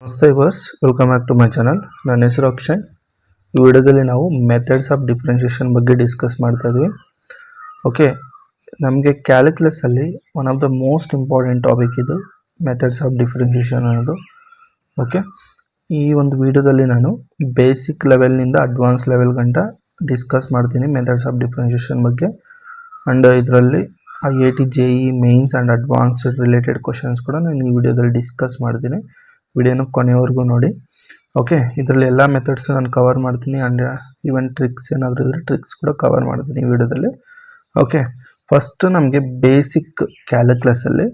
ನಮಸ್ತೆ ವರ್ಸ್, welcome back to my channel. ನನ್ನ ಹೆಸರು ಅಕ್ಷಯ್. ಈ ವಿಡಿಯೋದಲ್ಲಿ ನಾವು ಮೆಥಡ್ಸ್ ಆಫ್ ಡಿಫ್ರೆನ್ಷಿಯೇಷನ್ ಬಗ್ಗೆ ಡಿಸ್ಕಸ್ ಮಾಡ್ತಾ ಇದ್ವಿ. ಓಕೆ, ನಮಗೆ ಕ್ಯಾಲ್ಕುಲಸಲ್ಲಿ one of the most important topic ಇದು ಮೆಥಡ್ಸ್ ಆಫ್ ಡಿಫ್ರೆನ್ಷಿಯೇಷನ್ ಅನ್ನೋದು. ಓಕೆ, ಈ ಒಂದು ವಿಡಿಯೋದಲ್ಲಿ ನಾನು ಬೇಸಿಕ್ ಲೆವೆಲ್ನಿಂದ ಅಡ್ವಾನ್ಸ್ ಲೆವೆಲ್ ಗಂಟ ಡಿಸ್ಕಸ್ ಮಾಡ್ತೀನಿ ಮೆಥಡ್ಸ್ ಆಫ್ ಡಿಫ್ರೆನ್ಷಿಯೇಷನ್ ಬಗ್ಗೆ. ಆ್ಯಂಡ್ ಇದರಲ್ಲಿ IIT JEE mains and advanced related questions ಕೂಡ ನಾನು ಈ ವಿಡಿಯೋದಲ್ಲಿ ಡಿಸ್ಕಸ್ ಮಾಡ್ತೀನಿ. ವಿಡಿಯೋನ ಕೊನೆಯವರೆಗೂ ನೋಡಿ. ಓಕೆ, ಇದರಲ್ಲಿ ಎಲ್ಲ ಮೆಥಡ್ಸ್ ನಾನು ಕವರ್ ಮಾಡ್ತೀನಿ. ಆ್ಯಂಡ್ ಈವನ್ ಟ್ರಿಕ್ಸ್ ಏನಾದರೂ ಇದ್ದರೆ ಟ್ರಿಕ್ಸ್ ಕೂಡ ಕವರ್ ಮಾಡ್ತೀನಿ ಈ ವಿಡಿಯೋದಲ್ಲಿ. ಓಕೆ, ಫಸ್ಟ್ ನಮಗೆ ಬೇಸಿಕ್ ಕ್ಯಾಲ್ಕುಲಸಲ್ಲಿ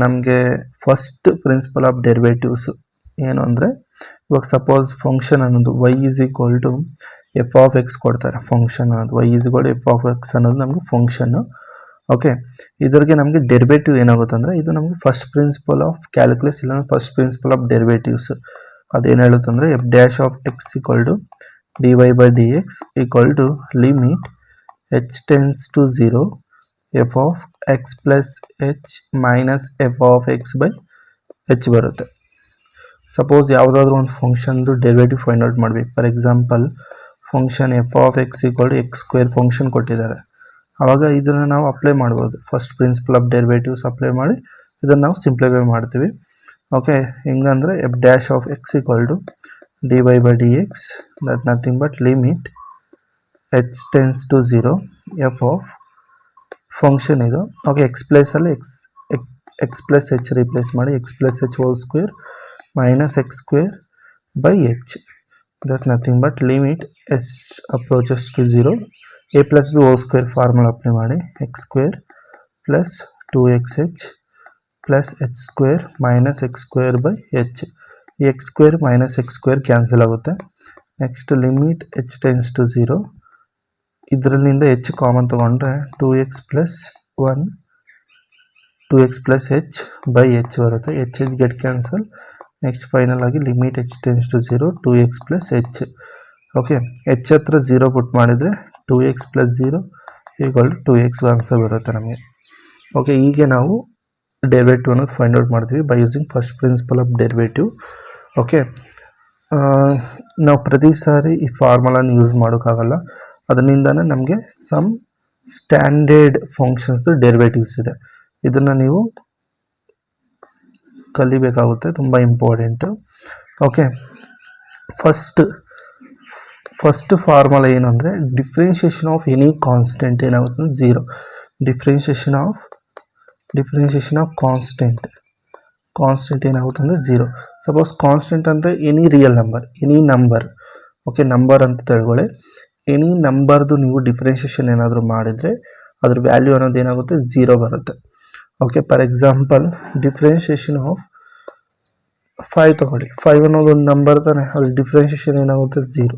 ನಮಗೆ ಫಸ್ಟ್ ಪ್ರಿನ್ಸಿಪಲ್ ಆಫ್ ಡೆರಿವೇಟಿವ್ಸ್ ಏನು ಅಂದರೆ, ಇವಾಗ ಸಪೋಸ್ ಫಂಕ್ಷನ್ ಅನ್ನೋದು y = f(x) ಕೊಡ್ತಾರೆ. ಫಂಕ್ಷನ್ ಅನ್ನೋದು y = f(x) ಅನ್ನೋದು ನಮಗೆ ಫಂಕ್ಷನ್ನು. ಓಕೆ, ಇದ್ರಿಗೆ ನಮಗೆ ಡೆರಿವೇಟಿವ್ ಏನಾಗುತ್ತೆ ಅಂದರೆ, ಇದು ನಮಗೆ ಫಸ್ಟ್ ಪ್ರಿನ್ಸಿಪಲ್ ಆಫ್ ಕ್ಯಾಲ್ಕುಲಸ್ ಇಲ್ಲ ಫಸ್ಟ್ ಪ್ರಿನ್ಸಿಪಲ್ ಆಫ್ ಡೆರಿವೇಟಿವ್ಸ್. ಅದೇನು ಹೇಳುತ್ತೆ ಅಂದರೆ f(x) dy by dx limit h tends to 0 f of x plus h minus f of x by h ಬರುತ್ತೆ. ಸಪೋಸ್ ಯಾವುದಾದ್ರೂ ಒಂದು ಫಂಕ್ಷನ್ದು ಡೆರಿವೇಟಿವ್ ಫೈಂಡ್ ಔಟ್ ಮಾಡಬೇಕು. For example function f of x = x² function ಕೊಟ್ಟಿದ್ದಾರೆ. ಆವಾಗ ಇದನ್ನು ನಾವು apply ಮಾಡ್ಬೋದು. First principle of derivatives apply ಮಾಡಿ ಇದನ್ನು ನಾವು ಸಿಂಪ್ಲಿಫೈ ಮಾಡ್ತೀವಿ. ಓಕೆ, ಹೆಂಗಂದರೆ f(x) dy by dx that nothing but limit h tends to 0 f of function ಇದು. ಓಕೆ, ಎಕ್ಸ್ ಪ್ಲೇಸಲ್ಲಿ ಎಕ್ಸ್ ಪ್ಲಸ್ ಎಚ್ ರಿಪ್ಲೇಸ್ ಮಾಡಿ x plus h whole square minus x² by h that nothing but limit h approaches to 0 a plus b whole square formula apply ಮಾಡಿ x² plus 2xh plus h² minus x² by h. ಈ x² minus x² cancel ಆಗುತ್ತೆ. Next limit h tends to 0, ಇದರಲ್ಲಿಂದ h common ತೊಗೊಂಡ್ರೆ 2x plus 1 2x plus h by h ಬರುತ್ತೆ. h get cancel. Next final ಆಗಿ limit h tends to 0 2x plus h. Okay, h ಹತ್ರ 0 ಪುಟ್ ಮಾಡಿದರೆ 2x plus 0 = 2x answer ಬರುತ್ತೆ ನಮಗೆ. Okay, ಹೀಗೆ ನಾವು derivative ಅನ್ನೋದು ಫೈಂಡ್ ಔಟ್ ಮಾಡ್ತೀವಿ by using first principle of derivative. Okay, ನಾವು ಪ್ರತಿ ಸಾರಿ ಈ ಫಾರ್ಮುಲಾನ ಯೂಸ್ ಮಾಡೋಕ್ಕಾಗಲ್ಲ. ಅದರಿಂದನೇ ನಮಗೆ ಸಮ್ ಸ್ಟ್ಯಾಂಡರ್ಡ್ ಫಂಕ್ಷನ್ಸ್ದು ಡೆರಿವೇಟಿವ್ಸ್ ಇದೆ. ಇದನ್ನು ನೀವು ಕಲಿಬೇಕಾಗುತ್ತೆ, ತುಂಬ ಇಂಪಾರ್ಟೆಂಟು. ಓಕೆ, ಫಸ್ಟ್ ಫಾರ್ಮುಲಾ ಏನು ಅಂದರೆ, ಡಿಫ್ರೆನ್ಷಿಯೇಷನ್ ಆಫ್ ಎನಿ ಕಾನ್ಸ್ಟೆಂಟ್ ಏನಾಗುತ್ತೆ ಅಂದರೆ 0. ಡಿಫ್ರೆನ್ಷಿಯೇಷನ್ ಆಫ್ ಕಾನ್ಸ್ಟೆಂಟ್ ಏನಾಗುತ್ತೆ ಅಂದರೆ 0. ಸಪೋಸ್ ಕಾನ್ಸ್ಟೆಂಟ್ ಅಂದರೆ any real number. Okay, number ಅಂತ ತಿಳ್ಕೊಳ್ಳಿ. ಎನಿ ನಂಬರ್ದು ನೀವು ಡಿಫ್ರೆನ್ಷಿಯೇಷನ್ ಏನಾದರೂ ಮಾಡಿದರೆ ಅದ್ರ ವ್ಯಾಲ್ಯೂ ಅನ್ನೋದು ಏನಾಗುತ್ತೆ 0 ಬರುತ್ತೆ. Okay, for example differentiation of 5 ತಗೊಳ್ಳಿ. 5 ಅನ್ನೋದು ಒಂದು ನಂಬರ್ ತಾನೆ, ಅದ್ರ ಡಿಫ್ರೆನ್ಷಿಯೇಷನ್ ಏನಾಗುತ್ತೆ 0.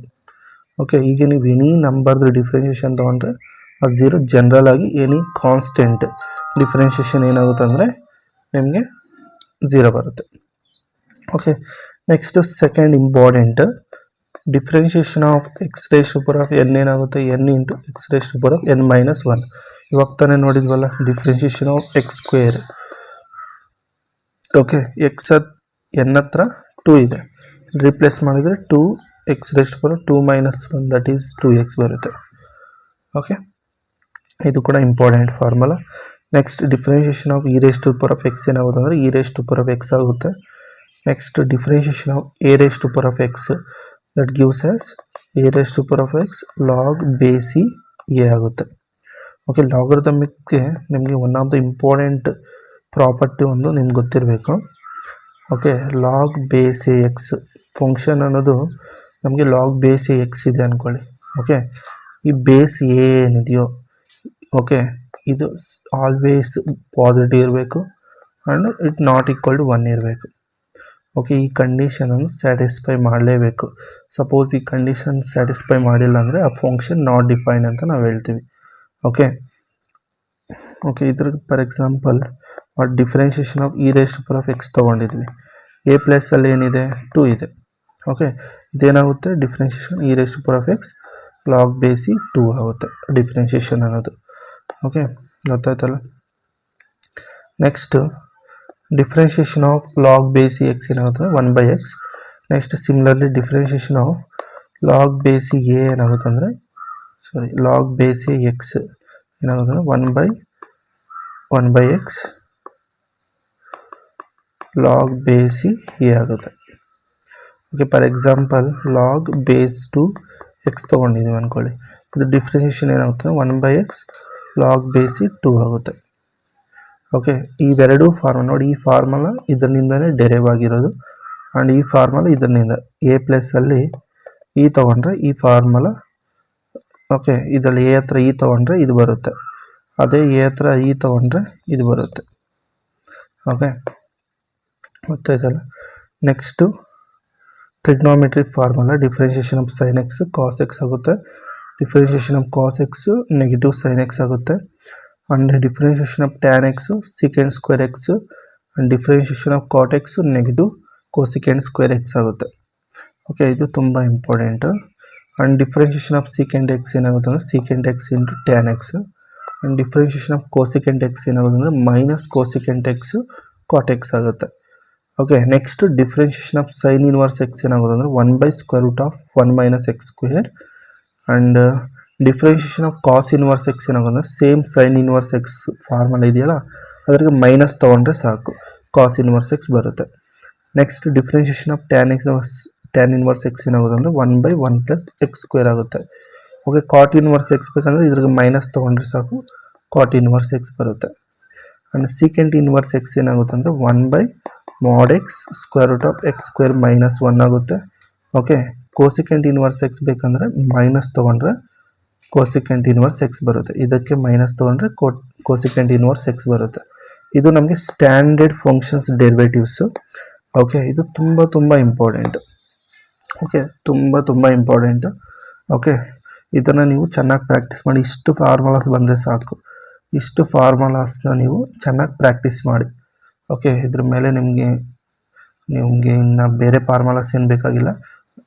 ಓಕೆ, ಈಗ ನೀವು ಎನಿ ನಂಬರ್ದು ಡಿಫ್ರೆನ್ಷಿಯೇಷನ್ ತೊಗೊಂಡ್ರೆ ಅದು 0. ಜನರಲ್ ಆಗಿ ಎನಿ ಕಾನ್ಸ್ಟೆಂಟ್ ಡಿಫ್ರೆನ್ಷಿಯೇಷನ್ ಏನಾಗುತ್ತೆ ಅಂದರೆ ನಿಮಗೆ 0 ಬರುತ್ತೆ. Okay, next second important, differentiation of x⁴n ಏನಾಗುತ್ತೆ n ಇಂಟು x⁴n - 1. ಇವಾಗ ತಾನೇ ನೋಡಿದ್ವಲ್ಲ differentiation of x². Okay, n ಹತ್ರ 2 ಇದೆ, ರಿಪ್ಲೇಸ್ ಮಾಡಿದರೆ 2x⁴2 - 1 ದಟ್ ಈಸ್ 2x ಬರುತ್ತೆ. ಓಕೆ, ಇದು ಕೂಡ important formula. Next differentiation of e⁴x ಏನಾಗುತ್ತೆ ಅಂದರೆ e⁴x ಆಗುತ್ತೆ. Next differentiation of a⁴x that gives us a⁴x log base a ಆಗುತ್ತೆ. ಓಕೆ, ಲಾಗರಿಥಮಿಕ್ಗೆ ನಿಮಗೆ one of the important property ಒಂದು ನಿಮ್ಗೆ ಗೊತ್ತಿರಬೇಕು. Okay, log base ax function ಅನ್ನೋದು ನಮಗೆ ಲಾಗ್ ಬೇಸ್ ax ಇದೆ ಅಂದ್ಕೊಳ್ಳಿ. ಓಕೆ, ಈ ಬೇಸ್ a ಏನಿದೆಯೋ, ಓಕೆ, ಇದು ಆಲ್ವೇಸ್ ಪಾಸಿಟಿವ್ ಇರಬೇಕು and it not equal to 1 ಇರಬೇಕು. ಓಕೆ, ಈ ಕಂಡೀಷನನ್ನು ಸ್ಯಾಟಿಸ್ಫೈ ಮಾಡಲೇಬೇಕು. ಸಪೋಸ್ ಈ ಕಂಡೀಷನ್ ಸ್ಯಾಟಿಸ್ಫೈ ಮಾಡಿಲ್ಲ ಅಂದರೆ ಆ ಫಂಕ್ಷನ್ ನಾಟ್ ಡಿಫೈನ್ ಅಂತ ನಾವು ಹೇಳ್ತೀವಿ. ಓಕೆ, ಇದ್ರಿಗೆ for example differentiation of e⁴x ತೊಗೊಂಡಿದ್ವಿ. a ಪ್ಲಸ್ಸಲ್ಲಿ ಏನಿದೆ 2 ಇದೆ. ಓಕೆ, ಇದೇನಾಗುತ್ತೆ ಡಿಫ್ರೆನ್ಷಿಯೇಷನ್ e⁴x log base 2 ಆಗುತ್ತೆ ಡಿಫ್ರೆನ್ಷಿಯೇಷನ್ ಅನ್ನೋದು. ಓಕೆ, ಗೊತ್ತಾಯ್ತಲ್ಲ. Next differentiation of log base x ಏನಾಗುತ್ತೆ 1/x. Next similarly differentiation of log base a ಏನಾಗುತ್ತೆ ಅಂದರೆ ಲಾಗ್ ಬೇಸ್ ಎಕ್ಸ್ ಏನಾಗುತ್ತೆ ಅಂದರೆ 1/x ಲಾಗ್ ಬೇಸ್ ಎ ಆಗುತ್ತೆ. Okay, for example log base to X ತೊಗೊಂಡಿದ್ದೀವಿ ಅಂದ್ಕೊಳ್ಳಿ, ಇದು ಡಿಫ್ರೆನ್ಷಿಯೇಷನ್ ಏನಾಗುತ್ತೆ 1/x ಲಾಗ್ ಬೇಸ್ 2 ಆಗುತ್ತೆ. ಓಕೆ, ಇವೆರಡು ಫಾರ್ಮುಲಾ ನೋಡಿ, ಈ ಫಾರ್ಮುಲಾ ಇದರಿಂದನೇ ಡೆರೈವ್ ಆಗಿರೋದು ಆ್ಯಂಡ್ ಈ ಫಾರ್ಮುಲಾ ಇದರಿಂದ ಎ ಪ್ಲಸ್ಸಲ್ಲಿ ಇ ತೊಗೊಂಡ್ರೆ ಈ ಫಾರ್ಮುಲಾ. ಓಕೆ, ಇದರಲ್ಲಿ ಎ ಹತ್ರ ಇ ತೊಗೊಂಡ್ರೆ ಇದು ಬರುತ್ತೆ, ಅದೇ ಎ ಹತ್ರ ಇ ತೊಗೊಂಡ್ರೆ ಇದು ಬರುತ್ತೆ. ಓಕೆ, ಗೊತ್ತಾಯ್ತಲ್ಲ. Next trigonometric formula differentiation of sine x cos x ಆಗುತ್ತೆ, differentiation of cos x negative sine x ಆಗುತ್ತೆ, and differentiation of tan x secant square x and differentiation of cot x negative cosecant square x ಆಗುತ್ತೆ. Okay, ಇದು ತುಂಬ important. And differentiation of secant x ಏನಾಗುತ್ತೆ ಅಂದರೆ secant x into tan x, and differentiation of cosecant x ಏನಾಗುತ್ತೆ ಅಂದರೆ minus cosecant x cot x ಆಗುತ್ತೆ. Okay, next differentiation of sine inverse x ಏನಾಗುತ್ತೆ ಅಂದರೆ 1/√1 - x square, and differentiation of cos inverse x ಏನಾಗುತ್ತೆ ಅಂದರೆ same sine inverse x formula ಇದೆಯಲ್ಲ ಅದ್ರಿಗೆ minus ತೊಗೊಂಡ್ರೆ ಸಾಕು, ಕಾಸ್ ಇನ್ವರ್ಸ್ ಎಕ್ಸ್ ಬರುತ್ತೆ. Next differentiation of tan inverse x ಏನಾಗುತ್ತೆ ಅಂದರೆ 1/1 + x ಸ್ಕ್ವೇರ್ ಆಗುತ್ತೆ. ಓಕೆ, ಕಾಟ್ ಇನ್ವರ್ಸ್ ಎಕ್ಸ್ ಬೇಕಂದರೆ ಇದ್ರಿಗೆ ಮೈನಸ್ ತೊಗೊಂಡ್ರೆ ಸಾಕು, ಕಾಟ್ ಇನ್ವರ್ಸ್ ಎಕ್ಸ್ ಬರುತ್ತೆ. ಆ್ಯಂಡ್ ಸೀಕೆಂಟ್ ಇನ್ವರ್ಸ್ ಎಕ್ಸ್ ಏನಾಗುತ್ತೆ ಅಂದರೆ 1/mod x √x ಸ್ಕ್ವೇರ್ -1 ಆಗುತ್ತೆ. ಓಕೆ, ಕೋಸಿಕೆಂಟ್ ಇನ್ವರ್ಸ್ ಎಕ್ಸ್ ಬೇಕಂದರೆ ಮೈನಸ್ ತೊಗೊಂಡ್ರೆ ಕೋಸಿಕೆಂಟ್ ಇನ್ವರ್ಸ್ ಎಕ್ಸ್ ಬರುತ್ತೆ, ಇದಕ್ಕೆ ಮೈನಸ್ ತೊಗೊಂಡ್ರೆ ಕೋಸಿಕೆಂಟ್ ಇನ್ವರ್ಸ್ ಎಕ್ಸ್ ಬರುತ್ತೆ. ಇದು ನಮಗೆ ಸ್ಟ್ಯಾಂಡರ್ಡ್ ಫಂಕ್ಷನ್ಸ್ ಡೆರಿವೇಟಿವ್ಸು. ಓಕೆ, ಇದು ತುಂಬ ಇಂಪಾರ್ಟೆಂಟ್. ಓಕೆ, ತುಂಬ ಇಂಪಾರ್ಟೆಂಟು. ಓಕೆ, ಇದನ್ನು ನೀವು ಚೆನ್ನಾಗಿ ಪ್ರಾಕ್ಟೀಸ್ ಮಾಡಿ. ಇಷ್ಟು ಫಾರ್ಮುಲಾಸ್ ಬಂದರೆ ಸಾಕು, ಇಷ್ಟು ಫಾರ್ಮುಲಾಸ್ನ ನೀವು ಚೆನ್ನಾಗಿ ಪ್ರಾಕ್ಟೀಸ್ ಮಾಡಿ. ಓಕೆ, ಇದ್ರ ಮೇಲೆ ನಿಮಗೆ ಇನ್ನು ಬೇರೆ ಫಾರ್ಮುಲಾಸ್ ಏನು ಬೇಕಾಗಿಲ್ಲ.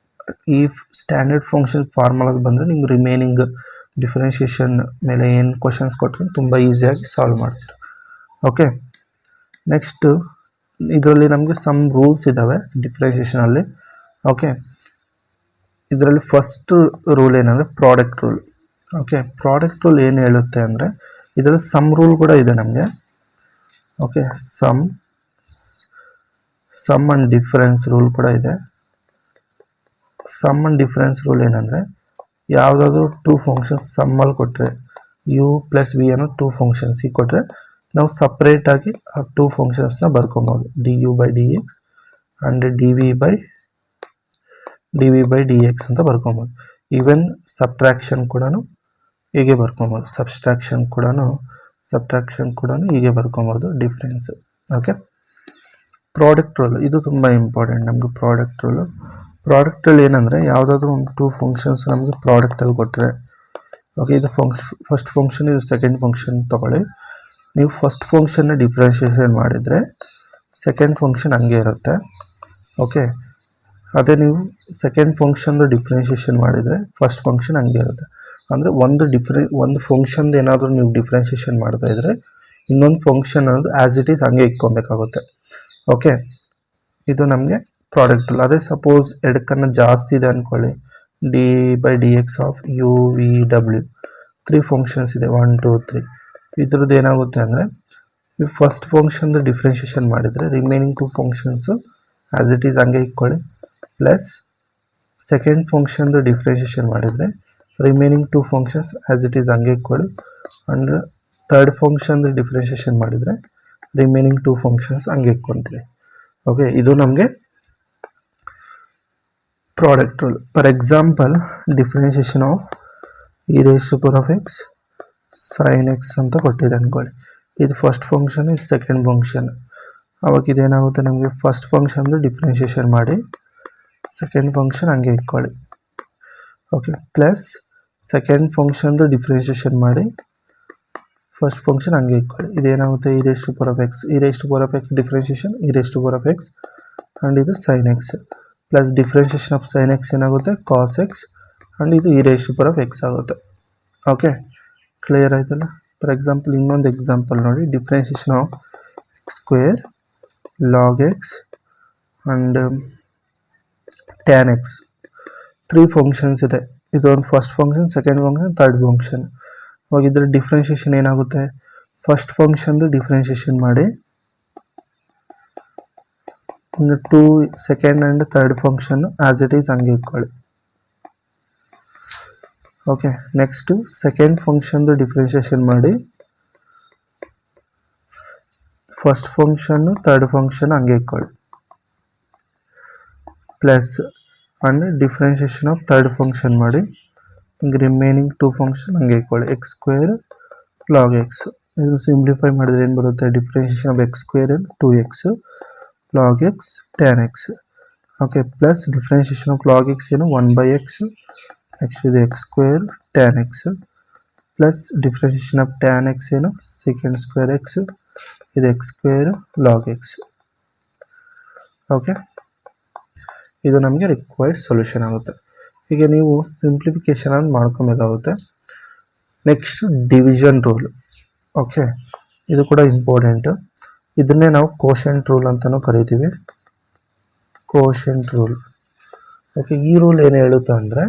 ಈ ಸ್ಟ್ಯಾಂಡರ್ಡ್ ಫಂಕ್ಷನ್ ಫಾರ್ಮುಲಾಸ್ ಬಂದರೆ ನಿಮ್ಗೆ ರಿಮೈನಿಂಗ್ ಡಿಫ್ರೆನ್ಷಿಯೇಷನ್ ಮೇಲೆ ಏನು ಕ್ವಶನ್ಸ್ ಕೊಟ್ಟರೆ ತುಂಬ ಈಸಿಯಾಗಿ ಸಾಲ್ವ್ ಮಾಡ್ತೀರ. ಓಕೆ, ನೆಕ್ಸ್ಟು ಇದರಲ್ಲಿ ನಮಗೆ ಸಮ್ ರೂಲ್ಸ್ ಇದ್ದಾವೆ ಡಿಫ್ರೆನ್ಷಿಯೇಷನಲ್ಲಿ. ಓಕೆ, ಇದರಲ್ಲಿ ಫಸ್ಟ್ ರೂಲ್ ಏನಂದರೆ product rule. Okay, product rule ಏನು ಹೇಳುತ್ತೆ ಅಂದರೆ ಇದರಲ್ಲಿ ಸಮ್ ರೂಲ್ ಕೂಡ ಇದೆ ನಮಗೆ. Okay, sum and difference rule ಕೂಡ ಇದೆ. ಸಮ್ ಆ್ಯಂಡ್ ಡಿಫರೆನ್ಸ್ ರೂಲ್ ಏನಂದರೆ ಯಾವುದಾದ್ರೂ ಟೂ ಫಂಕ್ಷನ್ಸ್ ಸಮ್ಮಲ್ಲಿ ಕೊಟ್ಟರೆ u + v ಅನ್ನೋ ಟೂ ಫಂಕ್ಷನ್ಸಿಗೆ ಕೊಟ್ಟರೆ ನಾವು ಸಪ್ರೇಟಾಗಿ ಆ ಟೂ ಫಂಕ್ಷನ್ಸ್ನ ಬರ್ಕೊಬೋದು, du/dx ಆ್ಯಂಡ್ dv/dx ಅಂತ ಬರ್ಕೊಬೋದು. ಈವನ್ ಸಬ್ಟ್ರಾಕ್ಷನ್ ಕೂಡ ಹೀಗೆ ಬರ್ಕೊಬೋದು, ಸಬ್ಸ್ಟ್ರಾಕ್ಷನ್ ಕೂಡ ಹೀಗೆ ಬರ್ಕೊಬೋದು ಡಿಫ್ರೆನ್ಸ್. ಓಕೆ, ಪ್ರಾಡಕ್ಟ್ ರೂಲ್ ಇದು ತುಂಬ ಇಂಪಾರ್ಟೆಂಟ್ ನಮಗೆ. ಪ್ರಾಡಕ್ಟ್ ರೂಲ್ ಏನಂದರೆ ಯಾವುದಾದ್ರೂ ಒಂದು ಟೂ ಫಂಕ್ಷನ್ಸ್ ನಮಗೆ ಪ್ರಾಡಕ್ಟಲ್ಲಿ ಕೊಟ್ಟರೆ, ಓಕೆ, ಇದು ಫಸ್ಟ್ ಫಂಕ್ಷನ್, ಇದು ಸೆಕೆಂಡ್ ಫಂಕ್ಷನ್ ತೊಗೊಳ್ಳಿ. ನೀವು ಫಸ್ಟ್ ಫಂಕ್ಷನ್ನ ಡಿಫ್ರೆನ್ಷಿಯೇಷನ್ ಮಾಡಿದರೆ ಸೆಕೆಂಡ್ ಫಂಕ್ಷನ್ ಹಂಗೆ ಇರುತ್ತೆ. ಓಕೆ, ಅದೇ ನೀವು ಸೆಕೆಂಡ್ ಫಂಕ್ಷನ್ದು ಡಿಫ್ರೆನ್ಷಿಯೇಷನ್ ಮಾಡಿದರೆ ಫಸ್ಟ್ ಫಂಕ್ಷನ್ ಹಂಗೆ ಇರುತ್ತೆ. ಅಂದರೆ ಒಂದು ಫಂಕ್ಷನ್ದು ಏನಾದರೂ ನೀವು ಡಿಫ್ರೆನ್ಷಿಯೇಷನ್ ಮಾಡ್ತಾಯಿದ್ರೆ ಇನ್ನೊಂದು ಫಂಕ್ಷನ್ ಅನ್ನೋದು ಆ್ಯಸ್ ಇಟ್ ಈಸ್ ಹಂಗೆ ಇಟ್ಕೊಬೇಕಾಗುತ್ತೆ. ಓಕೆ, ಇದು ನಮಗೆ ಪ್ರಾಡಕ್ಟ್ ರೂಲ್. ಅದೇ ಸಪೋಸ್ ಎಡಕ್ಕನ್ನು ಜಾಸ್ತಿ ಇದೆ ಅಂದ್ಕೊಳ್ಳಿ, d/dx of u v w 3 functions ಇದೆ, 1 2 3. ಇದ್ರದ್ದು ಏನಾಗುತ್ತೆ ಅಂದರೆ ನೀವು ಫಸ್ಟ್ ಫಂಕ್ಷನ್ದು ಡಿಫ್ರೆನ್ಷಿಯೇಷನ್ ಮಾಡಿದರೆ remaining two functions as it is ಹಂಗೆ ಇಟ್ಕೊಳ್ಳಿ, ಪ್ಲಸ್ ಸೆಕೆಂಡ್ ಫಂಕ್ಷನ್ದು ಡಿಫ್ರೆನ್ಷಿಯೇಷನ್ ಮಾಡಿದರೆ remaining two functions as it is ಹಂಗೆ ಇಟ್ಕೊಳ್ಳಿ, ಆ್ಯಂಡ್ ಥರ್ಡ್ ಫಂಕ್ಷನ್ದು ಡಿಫ್ರೆನ್ಷಿಯೇಷನ್ ಮಾಡಿದರೆ ರಿಮೈನಿಂಗ್ ಟೂ ಫಂಕ್ಷನ್ಸ್ ಹಂಗೆ ಇಟ್ಕೊತೀವಿ. ಓಕೆ, ಇದು ನಮಗೆ product rule. For example differentiation of e⁻x sin x ಅಂತ ಕೊಟ್ಟಿದೆ ಅಂದ್ಕೊಳ್ಳಿ, ಇದು ಫಸ್ಟ್ ಫಂಕ್ಷನ್, ಇದು ಸೆಕೆಂಡ್ ಫಂಕ್ಷನ್. ಅವಾಗ ಇದೇನಾಗುತ್ತೆ ನಮಗೆ ಫಸ್ಟ್ ಫಂಕ್ಷನ್ದು ಡಿಫ್ರೆನ್ಷಿಯೇಷನ್ ಮಾಡಿ ಸೆಕೆಂಡ್ ಫಂಕ್ಷನ್ ಹಂಗೆ ಇಟ್ಕೊಳ್ಳಿ. ಓಕೆ, ಪ್ಲಸ್ ಸೆಕೆಂಡ್ ಫಂಕ್ಷನ್ದು ಡಿಫ್ರೆನ್ಷಿಯೇಷನ್ ಮಾಡಿ ಫಸ್ಟ್ ಫಂಕ್ಷನ್ ಹಂಗೆ ಇಟ್ಕೊಳ್ಳಿ. ಇದೇನಾಗುತ್ತೆ e⁻x ಡಿಫ್ರೆನ್ಷಿಯೇಷನ್ e⁻x ಆ್ಯಂಡ್ ಇದು sin x plus differentiation of sin x ಏನಾಗುತ್ತೆ cos x ಆ್ಯಂಡ್ ಇದು e⁻x ಆಗುತ್ತೆ. ಓಕೆ, ಕ್ಲಿಯರ್ ಆಯ್ತಲ್ಲ. ಫಾರ್ ಎಕ್ಸಾಂಪಲ್ ಇನ್ನೊಂದು ಎಕ್ಸಾಂಪಲ್ ನೋಡಿ, differentiation of x² log x and tan x. 3 functions ಇದೆ. ಇದೊಂದು first function, second function, third function. ಅವಾಗ ಇದ್ರ ಡಿಫ್ರೆನ್ಷಿಯೇಷನ್ ಏನಾಗುತ್ತೆ, ಫಸ್ಟ್ ಫಂಕ್ಷನ್ದು ಡಿಫ್ರೆನ್ಷಿಯೇಷನ್ ಮಾಡಿ ಒಂದು 2 second and third function as it is ಹಂಗೆ ಇಟ್ಕೊಳ್ಳಿ. ಓಕೆ, ನೆಕ್ಸ್ಟು ಸೆಕೆಂಡ್ ಫಂಕ್ಷನ್ದು ಡಿಫ್ರೆನ್ಷಿಯೇಷನ್ ಮಾಡಿ ಫಸ್ಟ್ ಫಂಕ್ಷನ್ನು ಥರ್ಡ್ ಫಂಕ್ಷನ್ ಹಂಗೆ ಇಟ್ಕೊಳ್ಳಿ, plus and differentiation of third function ಮಾಡಿ ರಿಮೈನಿಂಗ್ 2 ಫಂಕ್ಷನ್ ಹಂಗೆ ಇಟ್ಕೊಳ್ಳಿ. X square log X. ಇದು ಸಿಂಪ್ಲಿಫೈ ಮಾಡಿದ್ರೆ ಏನು ಬರುತ್ತೆ, differentiation of x square 2x log X tan X. Okay, plus differentiation of log x ಏನು 1/x. ನೆಕ್ಸ್ಟ್ ಇದು x square tan X plus differentiation of tan x ಏನು secant square x. ಇದು x square log x. Okay, ಇದು ನಮಗೆ required solution ಆಗುತ್ತೆ. ಈಗ ನೀವು simplification ಅಂತ ಮಾಡ್ಕೊಬೇಕಾಗುತ್ತೆ. Next division rule. ಓಕೆ, ಇದು ಕೂಡ ಇಂಪಾರ್ಟೆಂಟು. ಇದನ್ನೇ ನಾವು ಕೋಶೆಂಟ್ ರೂಲ್ ಅಂತಲೂ ಕರಿತೀವಿ, ಕೋಶೆಂಟ್ ರೂಲ್. ಓಕೆ, ಈ ರೂಲ್ ಏನು ಹೇಳುತ್ತೆ ಅಂದರೆ,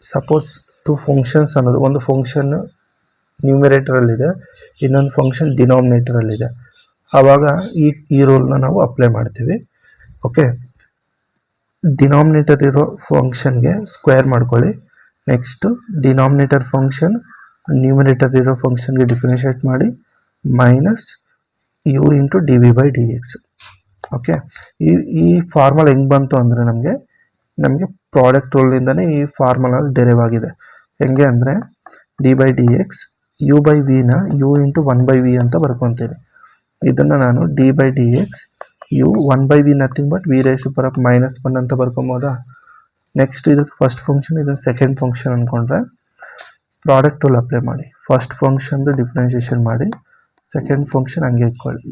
ಸಪೋಸ್ 2 ಫಂಕ್ಷನ್ಸ್ ಅನ್ನೋದು, ಒಂದು ಫಂಕ್ಷನ್ ನ್ಯೂಮಿರೇಟರಲ್ಲಿದೆ, ಇನ್ನೊಂದು ಫಂಕ್ಷನ್ ಡಿನಾಮಿನೇಟರಲ್ಲಿದೆ. ಆವಾಗ ಈ ರೂಲ್ನ ನಾವು ಅಪ್ಲೈ ಮಾಡ್ತೀವಿ. ಓಕೆ, ಡಿನಾಮಿನೇಟರ್ ಇರೋ ಫಂಕ್ಷನ್ಗೆ ಸ್ಕ್ವೇರ್ ಮಾಡ್ಕೊಳ್ಳಿ. ನೆಕ್ಸ್ಟು ಡಿನಾಮಿನೇಟರ್ ಫಂಕ್ಷನ್ ನ್ಯೂಮಿನೇಟರ್ ಇರೋ ಫಂಕ್ಷನ್ಗೆ ಡಿಫ್ರೆನ್ಷಿಯೇಟ್ ಮಾಡಿ minus u into d v by d x. Okay, ಈ ಫಾರ್ಮುಲಾ ಹೆಂಗೆ ಬಂತು ಅಂದರೆ ನಮಗೆ ಪ್ರಾಡಕ್ಟ್ ರೂಲ್ನಿಂದನೇ ಈ ಫಾರ್ಮುಲಾ ಡೆರೈವ್ ಆಗಿದೆ. ಹೆಂಗೆ ಅಂದರೆ d by d x u by ವಿನ ಯು ಇಂಟು 1/v ಅಂತ ಬರ್ಕೊತೀನಿ. ಇದನ್ನು ನಾನು d by d x u 1/v nothing but v raise power -1 ಅಂತ ಬರ್ಕೊಬೋದಾ. ನೆಕ್ಸ್ಟ್ ಇದಕ್ಕೆ ಫಸ್ಟ್ ಫಂಕ್ಷನ್, ಇದನ್ನು ಸೆಕೆಂಡ್ ಫಂಕ್ಷನ್ ಅಂದ್ಕೊಂಡ್ರೆ ಪ್ರಾಡಕ್ಟ್ ರೂಲ್ ಅಪ್ಲೈ ಮಾಡಿ. ಫಸ್ಟ್ ಫಂಕ್ಷನ್ದು ಡಿಫ್ರೆನ್ಷಿಯೇಷನ್ ಮಾಡಿ ಸೆಕೆಂಡ್ ಫಂಕ್ಷನ್ ಹಂಗೆ ಇಟ್ಕೊಳ್ಳಿ,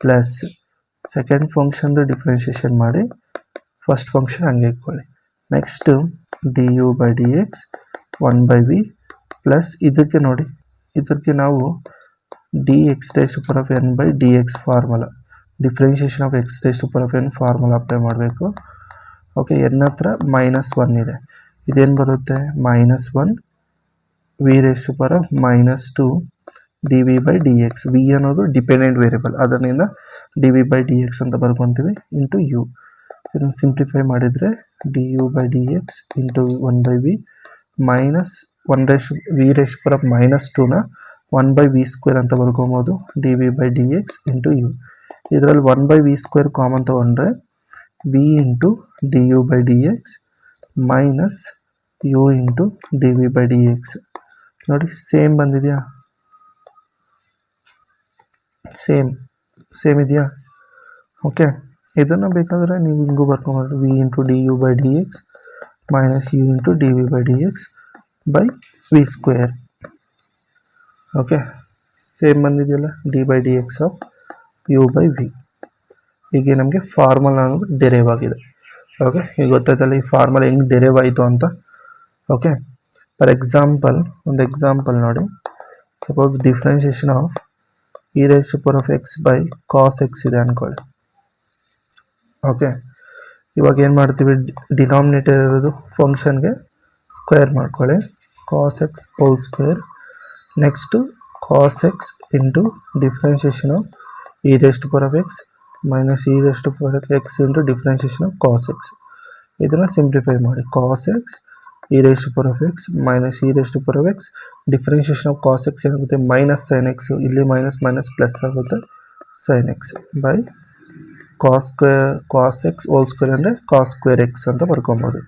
ಪ್ಲಸ್ ಸೆಕೆಂಡ್ ಫಂಕ್ಷನ್ದು ಡಿಫ್ರೆನ್ಷಿಯೇಷನ್ ಮಾಡಿ ಫಸ್ಟ್ ಫಂಕ್ಷನ್ ಹಂಗೆ ಇಟ್ಕೊಳ್ಳಿ. Next d u by d x 1/v plus ಇದಕ್ಕೆ ನೋಡಿ, ಇದಕ್ಕೆ ನಾವು d x raise power of n by d x formula, differentiation of x raise power of n formula apply ಮಾಡಬೇಕು. Okay, n ಹತ್ರ -1 ಇದೆ, ಇದೇನು ಬರುತ್ತೆ -1 v raise power of -2 d v by d x. V ಅನ್ನೋದು dependent variable, ಅದರಿಂದ d v by d x ಅಂತ ಬರ್ಕೊತೀವಿ into u. ಇದನ್ನು ಸಿಂಪ್ಲಿಫೈ ಮಾಡಿದರೆ d u by d x into 1/v minus v raise power of -2ನ 1/v² ಅಂತ ಬರ್ಕೊಬೋದು d v by d x into u. ಇದರಲ್ಲಿ 1/v² common ತೊಗೊಂಡ್ರೆ v into d u by d x minus u into d v by d x. ನೋಡಿ same ಬಂದಿದೆಯಾ, same ಇದೆಯಾ. Okay, ಇದನ್ನು ಬೇಕಾದರೆ ನೀವು ಹಿಂಗೂ ಬರ್ಕೊಬೋದು, v into d u by d x minus u into d v by d x by v². Okay, same ಬಂದಿದೆಯಲ್ಲ d by d x of u by v. ಹೀಗೆ ನಮಗೆ ಫಾರ್ಮುಲಾ ಅನ್ನೋದು ಡೆರೈವ್ ಆಗಿದೆ. ಓಕೆ, ಈಗ ಗೊತ್ತಾಯ್ತಲ್ಲ ಈ ಫಾರ್ಮುಲಾ ಹೆಂಗೆ derive ಆಯಿತು ಅಂತ. ಓಕೆ, ಫಾರ್ ಎಕ್ಸಾಂಪಲ್ ಒಂದು ಎಕ್ಸಾಂಪಲ್ ನೋಡಿ. Suppose differentiation of e raise power of x by cos x ಇದೆ ಅಂದ್ಕೊಳ್ಳಿ. ಓಕೆ, ಇವಾಗ ಏನು ಮಾಡ್ತೀವಿ, ಡಿನಾಮಿನೇಟರ್ ಇರೋದು ಫಂಕ್ಷನ್ಗೆ ಸ್ಕ್ವೇರ್ ಮಾಡ್ಕೊಳ್ಳಿ, cos x whole square. Next cos x into differentiation of e raise power of x minus e raise power of x into differentiation of cos x. ಇದನ್ನು simplify ಮಾಡಿ cos x e raise power of x minus e raise power of x. Differentiation of cos x ಏನಾಗುತ್ತೆ minus sine x, ಇಲ್ಲಿ minus plus ಆಗುತ್ತೆ sine x by cos x whole square ಅಂದರೆ cos square x ಅಂತ ಬರ್ಕೊಬೋದು.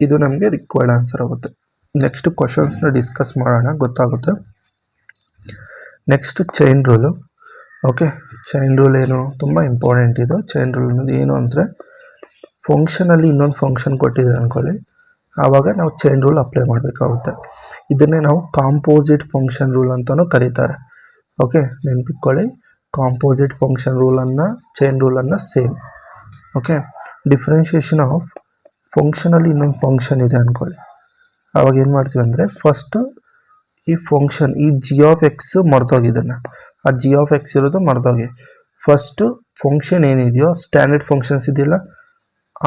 ಇದು ನಮಗೆ required answer ಆಗುತ್ತೆ. Next ಕ್ವಶನ್ಸ್ನ discuss ಮಾಡೋಣ, ಗೊತ್ತಾಗುತ್ತೆ. Next chain rule. Okay, chain rule ಏನು, ತುಂಬ ಇಂಪಾರ್ಟೆಂಟ್ ಇದು. ಚೈನ್ ರೂಲ್ ಅನ್ನೋದು ಏನು ಅಂದರೆ, ಫಂಕ್ಷನಲ್ಲಿ ಇನ್ನೊಂದು ಫಂಕ್ಷನ್ ಕೊಟ್ಟಿದ್ದಾರೆ ಅಂದ್ಕೊಳ್ಳಿ, ಆವಾಗ ನಾವು ಚೈನ್ ರೂಲ್ ಅಪ್ಲೈ ಮಾಡಬೇಕಾಗುತ್ತೆ. ಇದನ್ನೇ ನಾವು ಕಾಂಪೋಸಿಟ್ ಫಂಕ್ಷನ್ ರೂಲ್ ಅಂತಲೂ ಕರೀತಾರೆ. ಓಕೆ, ನೆನಪಿಟ್ಕೊಳ್ಳಿ, ಕಾಂಪೋಸಿಟ್ ಫಂಕ್ಷನ್ ರೂಲನ್ನು ಚೈನ್ ರೂಲನ್ನು ಸೇಮ್. ಓಕೆ, ಡಿಫ್ರೆನ್ಷಿಯೇಷನ್ ಆಫ್ ಫಂಕ್ಷನಲ್ಲಿ ಇನ್ನೊಂದು ಫಂಕ್ಷನ್ ಇದೆ ಅಂದ್ಕೊಳ್ಳಿ, ಆವಾಗ ಏನು ಮಾಡ್ತೀವಿ ಅಂದರೆ ಫಸ್ಟು ಈ ಫಂಕ್ಷನ್ ಈ ಜಿ ಆಫ್ ಎಕ್ಸ್ ಮರ್ತೋಗಿದ್ದನ್ನು, ಆ ಜಿ ಆಫ್ ಎಕ್ಸ್ ಇರೋದು ಮರೆದೋಗಿ. ಫಸ್ಟು ಫಂಕ್ಷನ್ ಏನಿದೆಯೋ ಸ್ಟ್ಯಾಂಡರ್ಡ್ ಫಂಕ್ಷನ್ಸ್ ಇದೆಯಲ್ಲ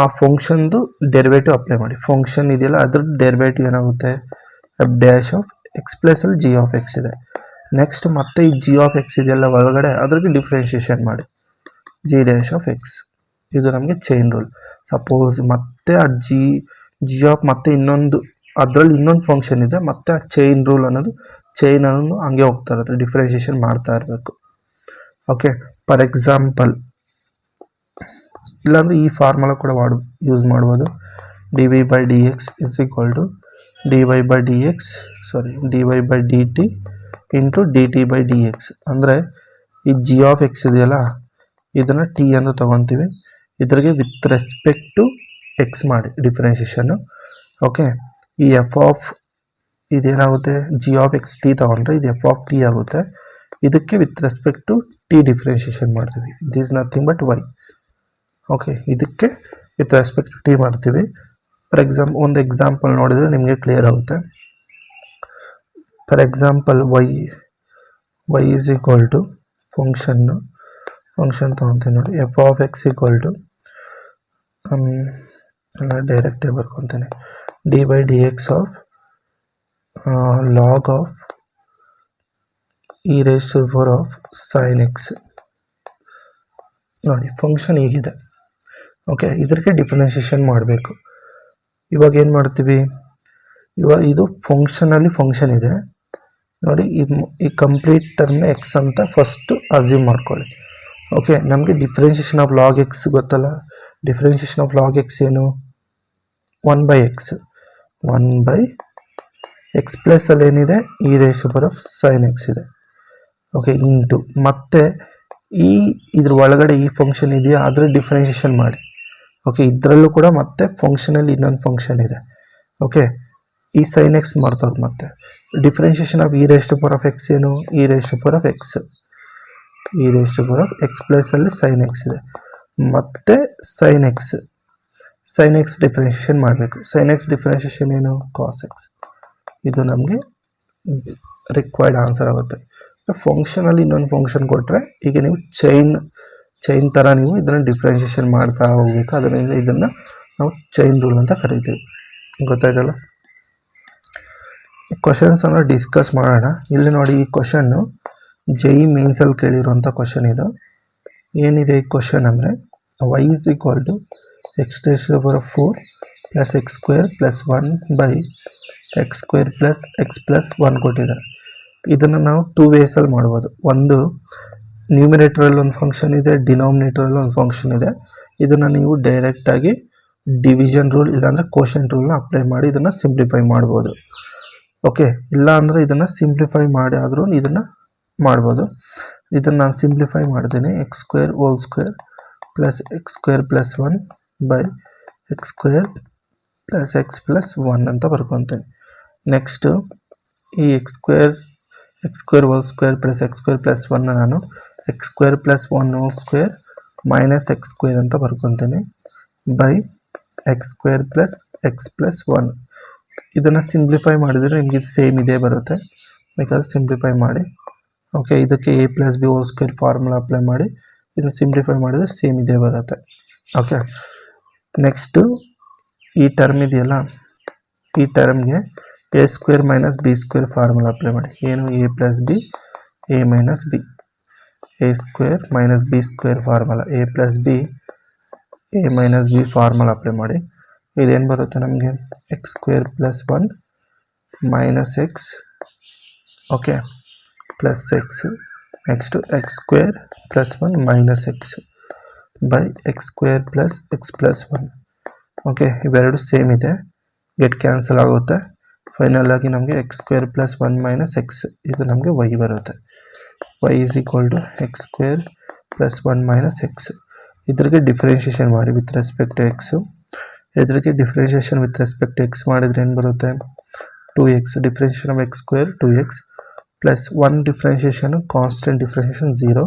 ಆ ಫಂಕ್ಷನ್ದು ಡೆರಿವೇಟಿವ್ ಅಪ್ಲೈ ಮಾಡಿ. ಫಂಕ್ಷನ್ ಇದೆಯಲ್ಲ ಅದ್ರದ್ದು ಡೆರಿವೇಟಿವ್ ಏನಾಗುತ್ತೆ, ಎಫ್ ಡ್ಯಾಶ್ ಆಫ್ ಎಕ್ಸ್ ಪ್ಲಸಲ್ಲಿ ಜಿ ಆಫ್ ಎಕ್ಸ್ ಇದೆ. ನೆಕ್ಸ್ಟ್ ಮತ್ತೆ ಈ ಜಿ ಆಫ್ ಎಕ್ಸ್ ಇದೆಯಲ್ಲ ಒಳಗಡೆ ಅದ್ರಿಗೆ ಡಿಫ್ರೆನ್ಷಿಯೇಷನ್ ಮಾಡಿ ಜಿ ಡ್ಯಾಶ್ ಆಫ್ ಎಕ್ಸ್. ಇದು ನಮಗೆ ಚೈನ್ ರೂಲ್. ಸಪೋಸ್ ಮತ್ತೆ ಆ ಜಿ ಆಫ್ ಮತ್ತೆ ಇನ್ನೊಂದು ಅದರಲ್ಲಿ ಇನ್ನೊಂದು ಫಂಕ್ಷನ್ ಇದೆ, ಮತ್ತೆ ಆ ಚೈನ್ ರೂಲ್ ಅನ್ನೋದು ಚೈನ್ ಅನ್ನೋದು ಹಂಗೆ ಹೋಗ್ತಾ ಇರುತ್ತೆ, ಡಿಫ್ರೆನ್ಷಿಯೇಷನ್ ಮಾಡ್ತಾ ಇರಬೇಕು. ಓಕೆ, ಫಾರ್ ಎಕ್ಸಾಂಪಲ್ ಇಲ್ಲಾಂದರೆ ಈ ಫಾರ್ಮುಲಾ ಕೂಡ ಯೂಸ್ ಮಾಡ್ಬೋದು. D y by d x is equal to d y by d x d y by d t into d t by d x. ಅಂದರೆ ಈ ಜಿ ಆಫ್ ಎಕ್ಸ್ ಇದೆಯಲ್ಲ ಇದನ್ನು t ಅಂತ ತೊಗೊತೀವಿ, ಇದ್ರಿಗೆ ವಿತ್ ರೆಸ್ಪೆಕ್ಟ್ ಟು ಎಕ್ಸ್ ಮಾಡಿ ಡಿಫ್ರೆನ್ಷಿಯೇಷನ್ನು. Okay, ಈ ಎಫ್ ಆಫ್ ಇದೇನಾಗುತ್ತೆ, ಜಿ ಆಫ್ ಎಕ್ಸ್ ಟಿ ತೊಗೊಂಡ್ರೆ ಇದು ಎಫ್ ಆಫ್ ಟಿ ಆಗುತ್ತೆ. ಇದಕ್ಕೆ with respect to t differentiation ಮಾಡ್ತೀವಿ. It is nothing but y. Okay, ಇದಕ್ಕೆ ವಿತ್ ರೆಸ್ಪೆಕ್ಟ್ ಟು ಟಿ ಮಾಡ್ತೀವಿ. ಫಾರ್ ಒಂದು ಎಕ್ಸಾಂಪಲ್ ನೋಡಿದರೆ ನಿಮಗೆ ಕ್ಲಿಯರ್ ಆಗುತ್ತೆ. For example y is equal to function ತೊಗೊತೀನಿ ನೋಡಿ, f of x equal to ಡೈರೆಕ್ಟೇ ಬರ್ಕೊತೀನಿ d by d x of log of e raise to power of sine x. ನೋಡಿ ಫಂಕ್ಷನ್ ಹೀಗಿದೆ. ಓಕೆ, ಇದಕ್ಕೆ ಡಿಫ್ರೆನ್ಷಿಯೇಷನ್ ಮಾಡಬೇಕು. ಇವಾಗ ಏನು ಮಾಡ್ತೀವಿ, ಇವಾಗ ಇದು ಫಂಕ್ಷನಲ್ಲಿ ಫಂಕ್ಷನ್ ಇದೆ ನೋಡಿ, ಈ ಕಂಪ್ಲೀಟ್ ಟರ್ಮ್ನ ಎಕ್ಸ್ ಅಂತ ಫಸ್ಟು ಅಸ್ಯೂಮ್ ಮಾಡ್ಕೊಳ್ಳಿ. ಓಕೆ, ನಮಗೆ ಡಿಫ್ರೆನ್ಷಿಯೇಷನ್ ಆಫ್ ಲಾಗ್ ಎಕ್ಸ್ ಗೊತ್ತಲ್ಲ. ಡಿಫ್ರೆನ್ಷಿಯೇಷನ್ ಆಫ್ ಲಾಗ್ ಎಕ್ಸ್ ಏನು, 1/x ಪ್ಲಸ್ಸಲ್ಲಿ ಏನಿದೆ e raise to power of sine x ಇದೆ. ಓಕೆ, ಇಂಟು ಮತ್ತೆ ಇದ್ರ ಒಳಗಡೆ ಈ ಫಂಕ್ಷನ್ ಇದೆಯಾ ಅದರ ಡಿಫ್ರೆನ್ಷಿಯೇಷನ್ ಮಾಡಿ. ಓಕೆ, ಇದರಲ್ಲೂ ಕೂಡ ಮತ್ತೆ ಫಂಕ್ಷನಲ್ಲಿ ಇನ್ನೊಂದು ಫಂಕ್ಷನ್ ಇದೆ. ಓಕೆ, ಈ ಸೈನ್ ಎಕ್ಸ್ ಮಾಡ್ತೋದು. ಮತ್ತೆ differentiation of e raise to power of x ಏನು, e raise to power of x ಪ್ಲಸ್ಸಲ್ಲಿ ಸೈನ್ ಎಕ್ಸ್ ಇದೆ. ಮತ್ತೆ ಸೈನ್ ಎಕ್ಸ್ ಡಿಫ್ರೆನ್ಷಿಯೇಷನ್ ಮಾಡಬೇಕು. ಸೈನ್ ಎಕ್ಸ್ ಡಿಫ್ರೆನ್ಷಿಯೇಷನ್ ಏನು, ಕಾಸ್ ಎಕ್ಸ್. ಇದು ನಮಗೆ ರಿಕ್ವೈರ್ಡ್ ಆನ್ಸರ್ ಆಗುತ್ತೆ. ಫಂಕ್ಷನಲ್ಲಿ ಇನ್ನೊಂದು ಫಂಕ್ಷನ್ ಕೊಟ್ಟರೆ ಈಗ ನೀವು ಚೈನ್ ಥರ ನೀವು ಇದನ್ನು ಡಿಫ್ರೆನ್ಷಿಯೇಷನ್ ಮಾಡ್ತಾ ಹೋಗ್ಬೇಕು. ಅದರಿಂದ ಇದನ್ನು ನಾವು ಚೈನ್ ರೂಲ್ ಅಂತ ಕರಿತೀವಿ. ಗೊತ್ತಾಯ್ತಲ್ಲ. ಈ ಕ್ವಶನ್ಸನ್ನು ಡಿಸ್ಕಸ್ ಮಾಡೋಣ. ಇಲ್ಲಿ ನೋಡಿ, ಈ ಕ್ವಶನ್ನು ಜೈ ಮೇನ್ಸಲ್ಲಿ ಕೇಳಿರುವಂಥ ಕ್ವಶನ್ ಇದು. ಏನಿದೆ ಈ ಕ್ವಶನ್ ಅಂದರೆ, y is equal to x raise to power of 4 plus x square plus 1 by x square plus x plus 1 ಕೊಟ್ಟಿದ್ದಾರೆ. ಇದನ್ನು ನಾವು 2 ವೇಸಲ್ಲಿ ಮಾಡ್ಬೋದು. ಒಂದು ನ್ಯೂಮಿನೇಟ್ರಲ್ಲಿ ಒಂದು ಫಂಕ್ಷನ್ ಇದೆ, ಡಿನಾಮಿನೇಟ್ರಲ್ಲಿ ಒಂದು ಫಂಕ್ಷನ್ ಇದೆ. ಇದನ್ನು ನೀವು ಡೈರೆಕ್ಟಾಗಿ ಡಿವಿಷನ್ ರೂಲ್ ಇಲ್ಲಾಂದರೆ ಕೋಶೆಂಟ್ ರೂಲ್ನ ಅಪ್ಲೈ ಮಾಡಿ ಇದನ್ನು ಸಿಂಪ್ಲಿಫೈ ಮಾಡ್ಬೋದು. ಓಕೆ, ಇಲ್ಲ ಅಂದರೆ ಇದನ್ನು ಸಿಂಪ್ಲಿಫೈ ಮಾಡಿ ಆದರೂ ಇದನ್ನು ಮಾಡ್ಬೋದು. ಇದನ್ನು ನಾನು ಸಿಂಪ್ಲಿಫೈ ಮಾಡ್ತೀನಿ. X square whole square plus x square plus 1 by x square plus x plus 1 ಅಂತ ಬರ್ಕೊತೀನಿ. ನೆಕ್ಸ್ಟು ಈ x square whole square plus x square plus 1 ನಾನು x square plus 1 whole square minus x square ಅಂತ ಬರ್ಕೊತೀನಿ by x square plus x plus 1. ಇದನ್ನು simplify ಮಾಡಿದರೆ ನಿಮಗೆ same ಇದೇ ಬರುತ್ತೆ. ಬೇಕಾದ್ರೆ ಸಿಂಪ್ಲಿಫೈ ಮಾಡಿ. ಓಕೆ, ಇದಕ್ಕೆ A plus B whole square formula apply ಮಾಡಿ ಇದನ್ನು ಸಿಂಪ್ಲಿಫೈ ಮಾಡಿದರೆ ಸೇಮ್ ಇದೇ ಬರುತ್ತೆ. ಓಕೆ, ನೆಕ್ಸ್ಟು ಈ ಟರ್ಮ್ ಇದೆಯಲ್ಲ, ಈ ಟರ್ಮ್ಗೆ a square minus b square formula apply ಮಾಡಿ. ಏನು, a plus b a minus b, a square minus b square formula, a plus b a minus b formula apply ಮಾಡಿ. ಇದೇನು ಬರುತ್ತೆ ನಮಗೆ, x square plus 1 minus x, okay, plus x. Next x square plus 1 minus x by x square plus x plus 1. Okay, ಇವೆರಡು same ಇದೆ, get cancel ಆಗುತ್ತೆ. Final ಆಗಿ ನಮಗೆ x square plus 1 minus x, ಇದು ನಮಗೆ ವೈ ಬರುತ್ತೆ. Y is equal to x square plus 1 minus x. ಇದ್ರಿಗೆ differentiation ಮಾಡಿ ವಿತ್ ರೆಸ್ಪೆಕ್ಟ್ ಟು ಎಕ್ಸು. ಇದ್ರಿಗೆ differentiation with respect to x ಮಾಡಿದರೆ ಏನು ಬರುತ್ತೆ, 2x differentiation of x square 2x plus 1 differentiation constant differentiation 0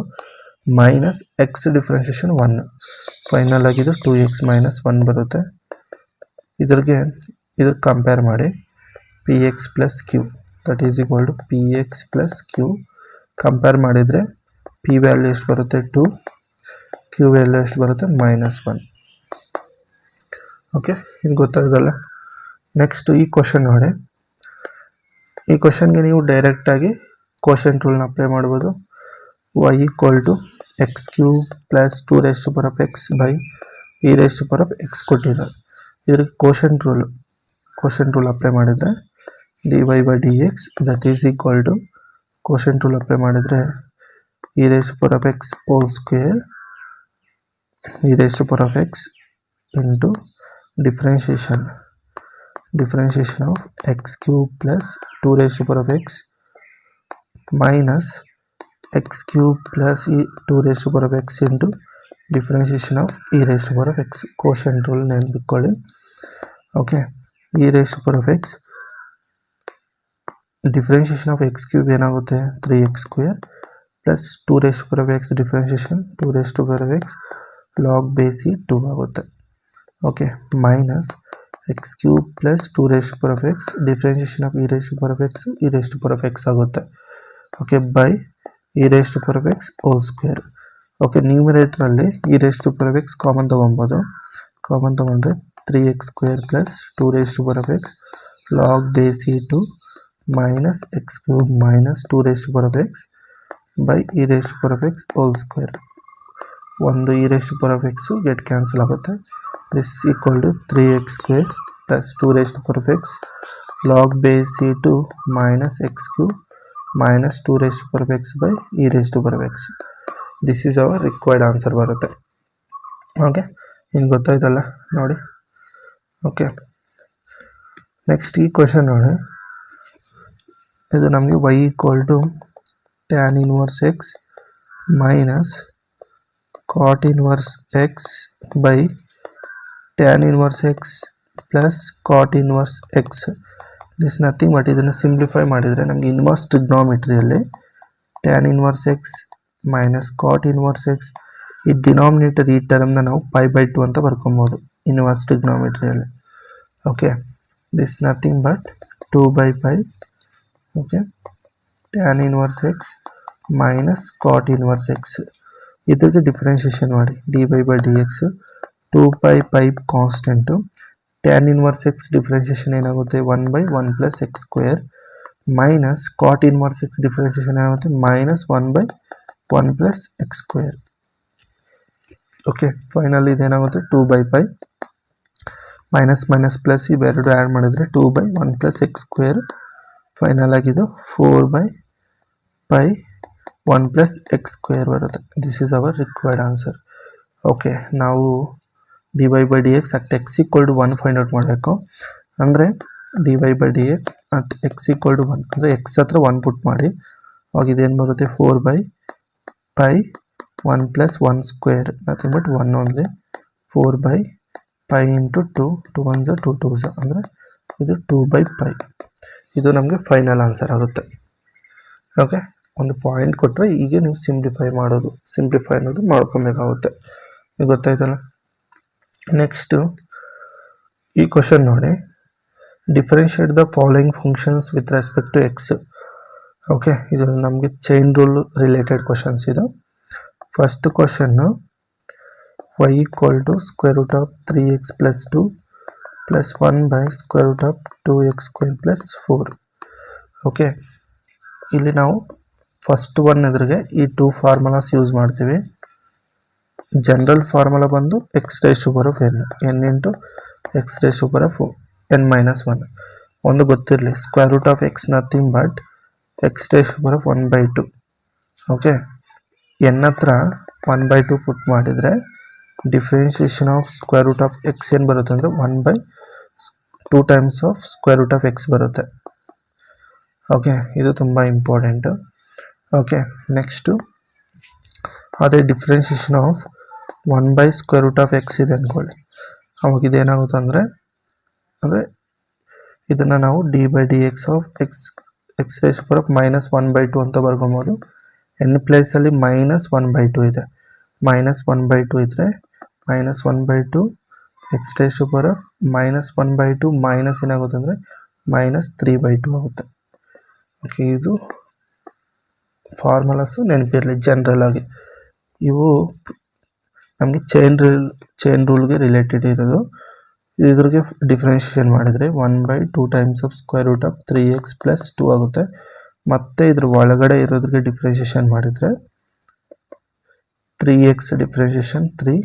minus x differentiation 1. Final ಆಗಿದ್ದು 2x minus 1 ಬರುತ್ತೆ. ಇದಕ್ಕೆ compare ಮಾಡಿ px plus q that is equal to px plus Q compare ಮಾಡಿದರೆ P value ಎಷ್ಟು ಬರುತ್ತೆ 2, ಕ್ಯೂ ವ್ಯಾಲ್ಯೂ ಎಷ್ಟು ಬರುತ್ತೆ -1. Okay, ಇದು ಗೊತ್ತಾಗೋದಲ್ಲ. ನೆಕ್ಸ್ಟ್ ಈ ಕ್ವಶನ್ ನೋಡಿ. ಈ ಕ್ವಶನ್ಗೆ ನೀವು ಡೈರೆಕ್ಟಾಗಿ ಕ್ವಶನ್ ರೂಲ್ನ ಅಪ್ಲೈ ಮಾಡ್ಬೋದು. y = x³ + 2⁻x by e⁻x ಕೊಟ್ಟಿದ್ದಾರೆ. ಇದಕ್ಕೆ ಕ್ವಶನ್ ರೂಲ್ ಅಪ್ಲೈ ಮಾಡಿದರೆ dy/dx that is equal to quotient rule apply ಮಾಡಿದರೆ e⁻x² into differentiation of x³ plus 2⁻x minus x³ plus 2⁻x into differentiation of e⁻x. quotient rule ನೆನಪಿಟ್ಕೊಳ್ಳಿ. Okay, e⁻x differentiation of x³ ಏನಾಗುತ್ತೆ 3x² plus 2⁻x differentiation 2⁻x log base 2 ಆಗುತ್ತೆ. Okay, minus x³ plus 2⁻x differentiation of e⁻x ಆಗುತ್ತೆ. Okay, by e⁻x whole square. Okay, ನ್ಯೂಮರೇಟ್ರಲ್ಲಿ e⁻x common ತೊಗೊಬೋದು. Common ತೊಗೊಂಡ್ರೆ 3x² plus 2⁻x log base 2 minus x³ minus 2⁻x by e⁻x whole square. ಒಂದು e⁻x get cancel ಆಗುತ್ತೆ. This equal to 3x² plus 2⁻x log base 2 minus x³ minus 2⁻x by e⁻x. This is our required answer ಬರುತ್ತೆ. Okay, ಇನ್ನು ಗೊತ್ತಾಯ್ತಲ್ಲ ನೋಡಿ. Okay, next ಈ question ನೋಡಿ. ಇದು ನಮಗೆ y = tan inverse x minus cot inverse x by tan inverse x plus cot inverse x. This nothing but ಇದನ್ನು simplify ಮಾಡಿದರೆ ನಮಗೆ ಇನ್ವರ್ಸ್ ಟ್ರಿಗ್ನೋಮೆಟ್ರಿಯಲ್ಲಿ tan inverse x minus cot inverse x, ಈ denominator ಈ ಟರ್ಮ್ನ ನಾವು π/2 ಅಂತ ಬರ್ಕೊಬೋದು ಇನ್ವರ್ಸ್ ಟ್ರಿಗ್ನೋಮೆಟ್ರಿಯಲ್ಲಿ. Okay, this nothing but 2/π. Okay, tan inverse x minus cot inverse x. ಇದಕ್ಕೆ ಡಿಫ್ರೆನ್ಷಿಯೇಷನ್ ಮಾಡಿ dy/dx 2π constant. tan inverse x differentiation ಏನಾಗುತ್ತೆ 1/1 plus x² minus cot inverse x differentiation ಏನಾಗುತ್ತೆ -1/1 plus x². ಓಕೆ, ಫೈನಲ್ ಇದೇನಾಗುತ್ತೆ 2/π minus minus plus ಇವೆರಡು add ಮಾಡಿದರೆ 2/1 plus x². Final ಆಗಿದ್ದು 4/π1 plus x² ಬರುತ್ತೆ. This is our required answer. Okay, ನಾವು dy/dx at x = 1 find out ಮಾಡಬೇಕು. ಅಂದರೆ dy/dx at x = 1 ಅಂದರೆ x ಹತ್ರ 1 ಪುಟ್ ಮಾಡಿ, ಅವಾಗ ಇದೇನು ಬರುತ್ತೆ 4/π1 plus 1² nothing but 1 only. 4/π into 2 2 1 2 2 ಅಂದರೆ ಇದು 2/π. ಇದು ನಮಗೆ ಫೈನಲ್ ಆನ್ಸರ್ ಆಗುತ್ತೆ. ಓಕೆ, ಒಂದು ಪಾಯಿಂಟ್ ಕೊಟ್ಟರೆ ಈಗ ನೀವು ಸಿಂಪ್ಲಿಫೈ ಅನ್ನೋದು ಮಾಡ್ಕೊಬೇಕಾಗುತ್ತೆ. ಗೊತ್ತಾಯ್ತಲ್ಲ. ನೆಕ್ಸ್ಟು ಈ ಕ್ವಶನ್ ನೋಡಿ. Differentiate the following functions with respect to x. Okay, ಇದು ನಮಗೆ ಚೈನ್ ರೂಲ್ ರಿಲೇಟೆಡ್ ಕ್ವಶನ್ಸ್ ಇದು. ಫಸ್ಟ್ ಕ್ವಶನ್ನು y = √3x + 2 + 1/√2x² + 4. ಓಕೆ, ಇಲ್ಲಿ ನಾವು ಫಸ್ಟ್ ಒನ್ ಎದುರಿಗೆ ಈ 2 ಫಾರ್ಮುಲಾಸ್ ಯೂಸ್ ಮಾಡ್ತೀವಿ. ಜನರಲ್ ಫಾರ್ಮುಲಾ ಬಂದು x⁻n into x⁻n-1. ಒಂದು ಗೊತ್ತಿರಲಿ, √x nothing but x⁻1/2. Okay, n ಹತ್ರ 1/2 ಪುಟ್ ಮಾಡಿದರೆ ಡಿಫ್ರೆನ್ಷಿಯೇಷನ್ ಆಫ್ √x ಏನು ಬರುತ್ತೆ ಅಂದರೆ 1/2 ಟೈಮ್ಸ್ ಆಫ್ √x ಬರುತ್ತೆ. ಓಕೆ, ಇದು ತುಂಬ ಇಂಪಾರ್ಟೆಂಟು. ಓಕೆ, ನೆಕ್ಸ್ಟು ಅದೇ ಡಿಫ್ರೆನ್ಷಿಯೇಷನ್ ಆಫ್ 1/√x ಇದೆ ಅಂದ್ಕೊಳ್ಳಿ. ಅವಾಗ ಇದೇನಾಗುತ್ತೆ ಅಂದರೆ ಇದನ್ನು ನಾವು dy/dx ಆಫ್ x⁻⁻1/2 ಅಂತ ಬರ್ಕೊಬೋದು. n ಪ್ಲೇಸಲ್ಲಿ -1/2 ಇದೆ. -1/2 ಇದ್ದರೆ -1/2 x⁻⁻1/2 ಮೈನಸ್ ಏನಾಗುತ್ತೆ ಅಂದರೆ -3/2 ಆಗುತ್ತೆ. ಓಕೆ, ಇದು ಫಾರ್ಮುಲಾಸು ನೆನಪಿರಲಿ ಜನರಲ್ ಆಗಿ. ಇವು ನಮಗೆ ಚೈನ್ ರೂಲ್ಗೆ ರಿಲೇಟೆಡ್ ಇರೋದು. ಇದ್ರಿಗೆ ಡಿಫ್ರೆನ್ಷಿಯೇಷನ್ ಮಾಡಿದರೆ 1/2 times of square root of 3x + 2 ಆಗುತ್ತೆ. ಮತ್ತು ಇದ್ರ ಒಳಗಡೆ ಇರೋದ್ರಿಗೆ ಡಿಫ್ರೆನ್ಷಿಯೇಷನ್ ಮಾಡಿದರೆ 3x differentiation 3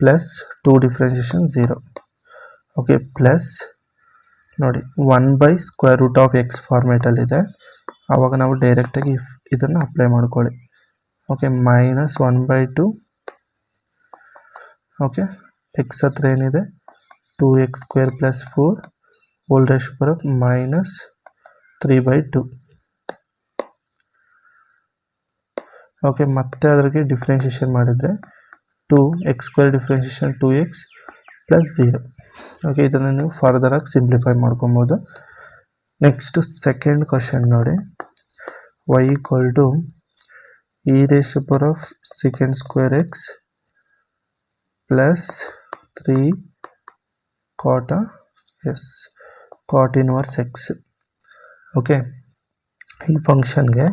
plus 2 differentiation 0. Okay, plus ನೋಡಿ 1/√x ಫಾರ್ಮೇಟಲ್ಲಿದೆ. ಆವಾಗ ನಾವು ಡೈರೆಕ್ಟಾಗಿ ಇದನ್ನು ಅಪ್ಲೈ ಮಾಡ್ಕೊಳ್ಳಿ. ಓಕೆ, -1/2. ಓಕೆ, ಎಕ್ಸ್ ಹತ್ರ ಏನಿದೆ 2x² + 4 ಹೋಲ್ ರೇಷ್ ಬರೋದು -3/2. ಓಕೆ, ಮತ್ತೆ ಅದಕ್ಕೆ ಡಿಫ್ರೆನ್ಷಿಯೇಷನ್ ಮಾಡಿದರೆ 2x² ಡಿಫ್ರೆನ್ಷಿಯೇಷನ್ 2x + 0. ಓಕೆ, ಇದನ್ನು ನೀವು ಫರ್ದರಾಗಿ ಸಿಂಪ್ಲಿಫೈ ಮಾಡ್ಕೊಬೋದು. ನೆಕ್ಸ್ಟ್ ಸೆಕೆಂಡ್ ಕ್ವಶನ್ ನೋಡಿ. y = e⁻² x + 3 cot inverse x. Okay, ಈ ಫಂಕ್ಷನ್ಗೆ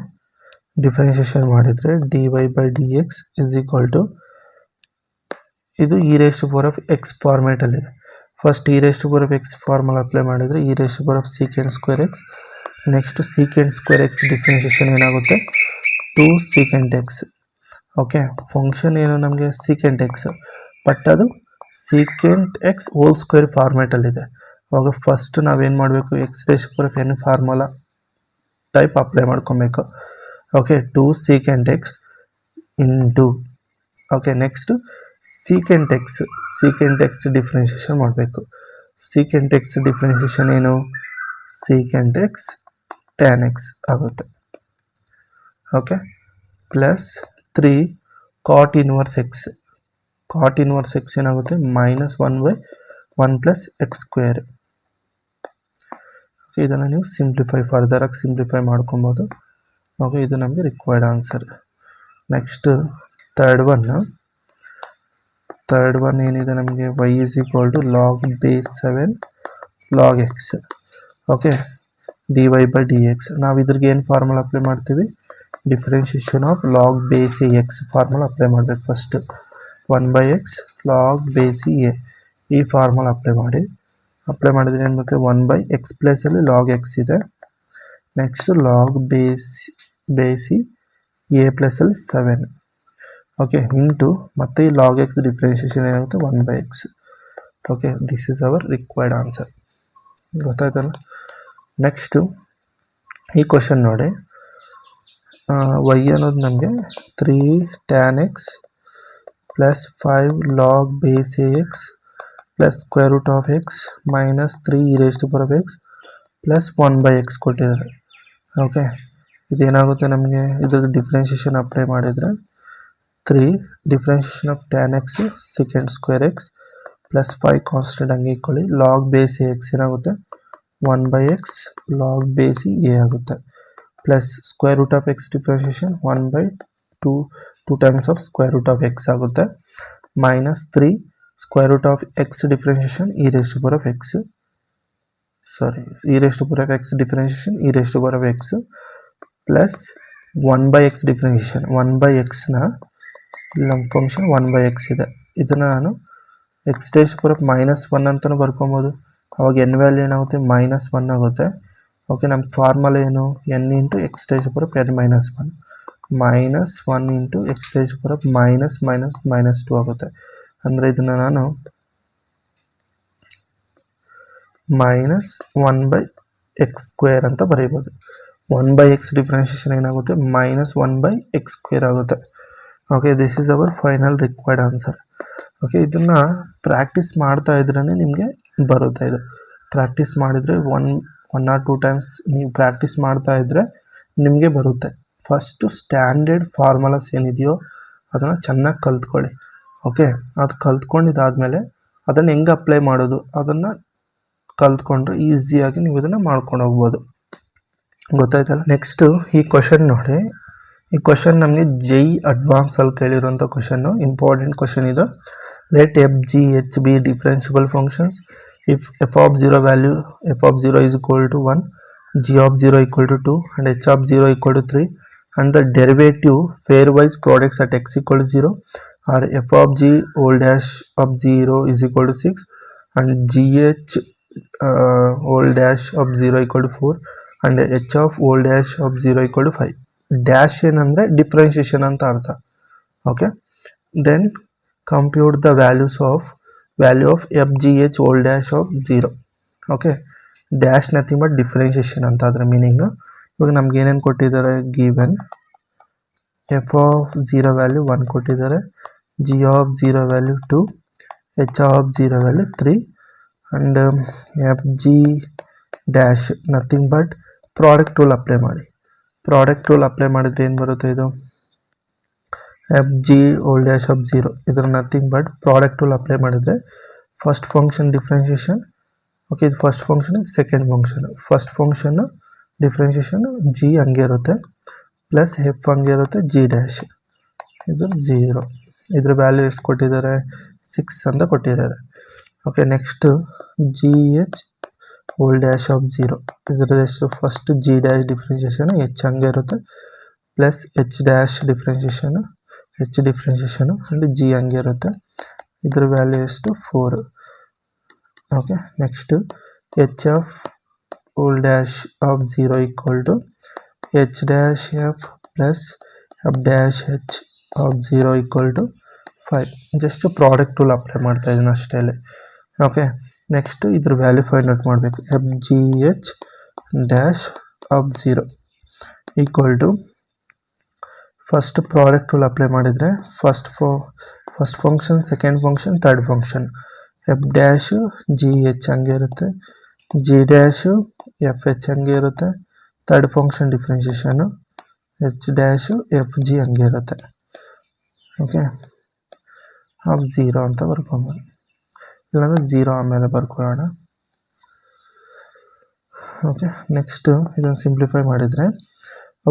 ಡಿಫ್ರೆನ್ಷಿಯೇಷನ್ ಮಾಡಿದರೆ dy/dx = ಇದು e⁻x ಫಾರ್ಮೇಟಲ್ಲಿದೆ. First e⁻x formula apply ಮಾಡಿದರೆ e⁻² x. Next sec² x differentiation ಏನಾಗುತ್ತೆ 2 sec x. ಓಕೆ, ಫಂಕ್ಷನ್ ಏನು ನಮಗೆ sec x, ಬಟ್ ಅದು sec x ಹೋಲ್ ಸ್ಕ್ವೇರ್ ಫಾರ್ಮೇಟಲ್ಲಿದೆ. ಅವಾಗ ಫಸ್ಟ್ ನಾವೇನು ಮಾಡಬೇಕು, x⁻n ಫಾರ್ಮುಲಾ ಟೈಪ್ ಅಪ್ಲೈ ಮಾಡ್ಕೊಬೇಕು. Okay, 2 sec x into. Okay, next sec x differentiation ಮಾಡಬೇಕು. sec x differentiation ಏನು sec x tan x ಆಗುತ್ತೆ. Okay, plus 3 cot inverse x. cot inverse x ಏನಾಗುತ್ತೆ -1/1 + x². Okay, ಇದನ್ನು ನೀವು ಫರ್ದರಾಗಿ simplify ಮಾಡ್ಕೊಬೋದು. Okay, ಇದು ನಮಗೆ required answer. Next third one ಏನಿದೆ ನಮಗೆ y = log base 7 log x. Okay, dy/dx. ನಾವು ಇದ್ರಿಗೆ ಏನು ಫಾರ್ಮುಲಾ ಅಪ್ಲೈ ಮಾಡ್ತೀವಿ, differentiation of log base x formula apply ಮಾಡಬೇಕು. First 1/x log base a ಈ ಫಾರ್ಮುಲಾ ಅಪ್ಲೈ ಮಾಡಿದರೆ ಏನು ಬರುತ್ತೆ, 1/x ಪ್ಲೇಸಲ್ಲಿ log x ಇದೆ. ನೆಕ್ಸ್ಟ್ log base a ಪ್ಲಸಲ್ಲಿ 7. ಓಕೆ, ಇಂಟು ಮತ್ತೆ ಈ log x ಡಿಫ್ರೆನ್ಷಿಯೇಷನ್ ಏನಾಗುತ್ತೆ 1/x. Okay, this is our required answer. ಗೊತ್ತಾಯ್ತಲ್ಲ. ನೆಕ್ಸ್ಟು ಈ ಕ್ವಶನ್ ನೋಡಿ. y ಅನ್ನೋದು ನಮಗೆ 3 tan x + 5 log base ax + √x -3 e⁻x + 1/x ಕೊಟ್ಟಿದ್ದಾರೆ. ಓಕೆ, ಇದೇನಾಗುತ್ತೆ ನಮಗೆ, ಇದ್ರ ಡಿಫ್ರೆನ್ಷಿಯೇಷನ್ ಅಪ್ಲೈ ಮಾಡಿದರೆ 3 differentiation of tan x sec² x + 5 constant ಹಂಗೆ ಇಟ್ಕೊಳ್ಳಿ. log base ax ಏನಾಗುತ್ತೆ 1/x log base a ಆಗುತ್ತೆ. Plus √x differentiation 1/2 times of √x ಆಗುತ್ತೆ. -3 √x differentiation e⁻x differentiation e⁻x plus 1/x differentiation 1/xನ ನಮ್ಮ ಫಂಕ್ಷನ್ 1/x ಇದೆ. ಇದನ್ನು ನಾನು x⁻⁻1 ಅಂತಲೂ ಬರ್ಕೊಬೋದು. ಅವಾಗ n ವ್ಯಾಲ್ಯೂ ಏನಾಗುತ್ತೆ -1 ಆಗುತ್ತೆ. ಓಕೆ, ನಮ್ಮ ಫಾರ್ಮುಲಾ ಏನು, n × x⁻n - 1 -1 × x⁻⁻2 ಆಗುತ್ತೆ. ಅಂದರೆ ಇದನ್ನು ನಾನು -1/x² ಅಂತ ಬರೀಬೋದು. 1/x ಡಿಫ್ರೆನ್ಷಿಯೇಷನ್ ಏನಾಗುತ್ತೆ -1/x² ಆಗುತ್ತೆ. Okay, this is hour final required answer. Okay, ಇದನ್ನು ಪ್ರಾಕ್ಟೀಸ್ ಮಾಡ್ತಾ ಇದ್ರೇ ನಿಮಗೆ ಬರುತ್ತೆ. ಇದು ಪ್ರಾಕ್ಟೀಸ್ ಮಾಡಿದರೆ 1 or 2 ಟೈಮ್ಸ್ ನೀವು ಪ್ರಾಕ್ಟೀಸ್ ಮಾಡ್ತಾ ಇದ್ದರೆ ನಿಮಗೆ ಬರುತ್ತೆ. ಫಸ್ಟು ಸ್ಟ್ಯಾಂಡರ್ಡ್ ಫಾರ್ಮುಲಾಸ್ ಏನಿದೆಯೋ ಅದನ್ನು ಚೆನ್ನಾಗಿ ಕಲ್ತ್ಕೊಳ್ಳಿ. ಓಕೆ, ಅದು ಕಲ್ತ್ಕೊಂಡಿದ್ದಾದಮೇಲೆ ಅದನ್ನು ಹೆಂಗೆ ಅಪ್ಲೈ ಮಾಡೋದು ಅದನ್ನು ಕಲ್ತ್ಕೊಂಡ್ರೆ ಈಸಿಯಾಗಿ ನೀವು ಇದನ್ನು ಮಾಡ್ಕೊಂಡು ಹೋಗ್ಬೋದು. ಗೊತ್ತಾಯ್ತಲ್ಲ. ನೆಕ್ಸ್ಟು ಈ ಕ್ವಶನ್ ನೋಡಿ. ಈ ಕ್ವಶನ್ ನಮಗೆ ಜೈ ಅಡ್ವಾನ್ಸಲ್ಲಿ ಕೇಳಿರೋಂಥ ಕ್ವಶನ್ನು, ಇಂಪಾರ್ಟೆಂಟ್ ಕ್ವಶನ್ ಇದು. Let f g h be differentiable functions if f of 0 value f of 0 is equal to 1, g of 0 equal to 2 and h of 0 equal to 3 and the derivative pairwise products at x equal to 0 are f of g whole dash of 0 is equal to 6 and gh whole dash of 0 equal to 4 and h of whole dash of 0 equal to 5. Dash ಏನಂದ್ರೆ differentiation ಅಂತ ಅರ್ಥ. Okay, then compute the value of fgh whole dash of 0. Okay, dash nothing but differentiation ಅಂತ ಅದರ meaning. ಇವಾಗ ನಮ್ಗೆ ಏನೇನು ಕೊಟ್ಟಿದ್ದಾರೆ, given F of 0 value 1 ಕೊಟ್ಟಿದ್ದಾರೆ, G of 0 value 2, H of 0 value 3 and F G dash nothing but product rule apply ಮಾಡಿ. Product rule apply ಮಾಡಿದರೆ ಏನು ಬರುತ್ತೆ, ಇದು F G hole dash of 0 ಇದರ nothing but product rule apply ಮಾಡಿದರೆ first function differentiation. Okay, ಇದು first function, second function. First function differentiation G ಹಂಗೆ ಇರುತ್ತೆ ಪ್ಲಸ್ ಎಫ್ ಹಂಗೆ ಇರುತ್ತೆ, ಜಿ ಡ್ಯಾಶ್ ಇದು 0. ಇದ್ರ ವ್ಯಾಲ್ಯೂ ಎಷ್ಟು ಕೊಟ್ಟಿದ್ದಾರೆ, 6 ಅಂತ ಕೊಟ್ಟಿದ್ದಾರೆ. Okay, next g h whole dash of 0 ಇದರದೆಷ್ಟು, first g dash differentiation h ಹಂಗೆ ಇರುತ್ತೆ plus h dash differentiation and g ಹಂಗೆ ಇರುತ್ತೆ. ಇದ್ರ ವ್ಯಾಲ್ಯೂ ಎಷ್ಟು, 4. Okay, next h f whole dash of 0 equal to h dash f plus f dash h of 0 equal to 5. Just product rule apply ಮಾಡ್ತಾ ಇದ್ದೀನಿ ಅಷ್ಟೇ. Okay, next ಇದ್ರ value find out ಮಾಡಬೇಕು. F g h dash of 0 equal to first product rule apply ಮಾಡಿದರೆ first function, second function, third function. F dash g h ಹಂಗೆ ಇರುತ್ತೆ, g dash f h ಹಂಗೆ ಇರುತ್ತೆ, third function differentiation h dash f g ಹಂಗೆ ಇರುತ್ತೆ. Okay, of 0 ಅಂತ ಬರ್ಕೊಂಬೋದು, ಇಲ್ಲಾಂದರೆ 0 ಆಮೇಲೆ ಬರ್ಕೊಳ್ಳೋಣ. ಓಕೆ, ನೆಕ್ಸ್ಟು ಇದನ್ನು ಸಿಂಪ್ಲಿಫೈ ಮಾಡಿದರೆ,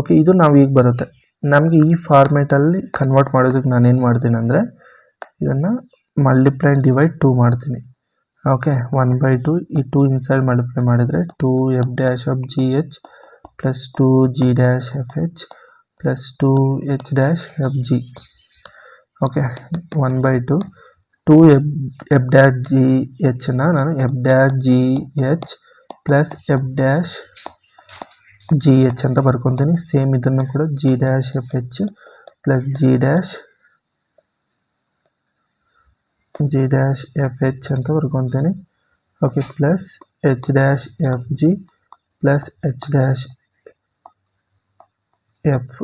ಓಕೆ ಇದು ನಾವು ಈಗ ಬರುತ್ತೆ. ನಮಗೆ ಈ ಫಾರ್ಮೇಟಲ್ಲಿ ಕನ್ವರ್ಟ್ ಮಾಡೋದಕ್ಕೆ ನಾನೇನು ಮಾಡ್ತೀನಿ ಅಂದರೆ ಇದನ್ನು ಮಲ್ಟಿಪ್ಲೈ ಆ್ಯಂಡ್ ಡಿವೈಡ್ 2 ಮಾಡ್ತೀನಿ. ಓಕೆ, 1/2 ಈ 2 ಇನ್ಸೈಡ್ ಮಲ್ಟಿಪ್ಲೈ ಮಾಡಿದರೆ 2 f dash of g h plus 2 g dash f h plus 2 h dash f g. Okay, 1/2 2 f dash g ಎಚ್ನ ನಾನು f dash g h plus f dash g h ಅಂತ ಬರ್ಕೊತೀನಿ. Same ಇದನ್ನು ಕೂಡ g dash f h plus g dash f h ಅಂತ ಬರ್ಕೊತೀನಿ. Okay, plus h dash f g plus h dash f.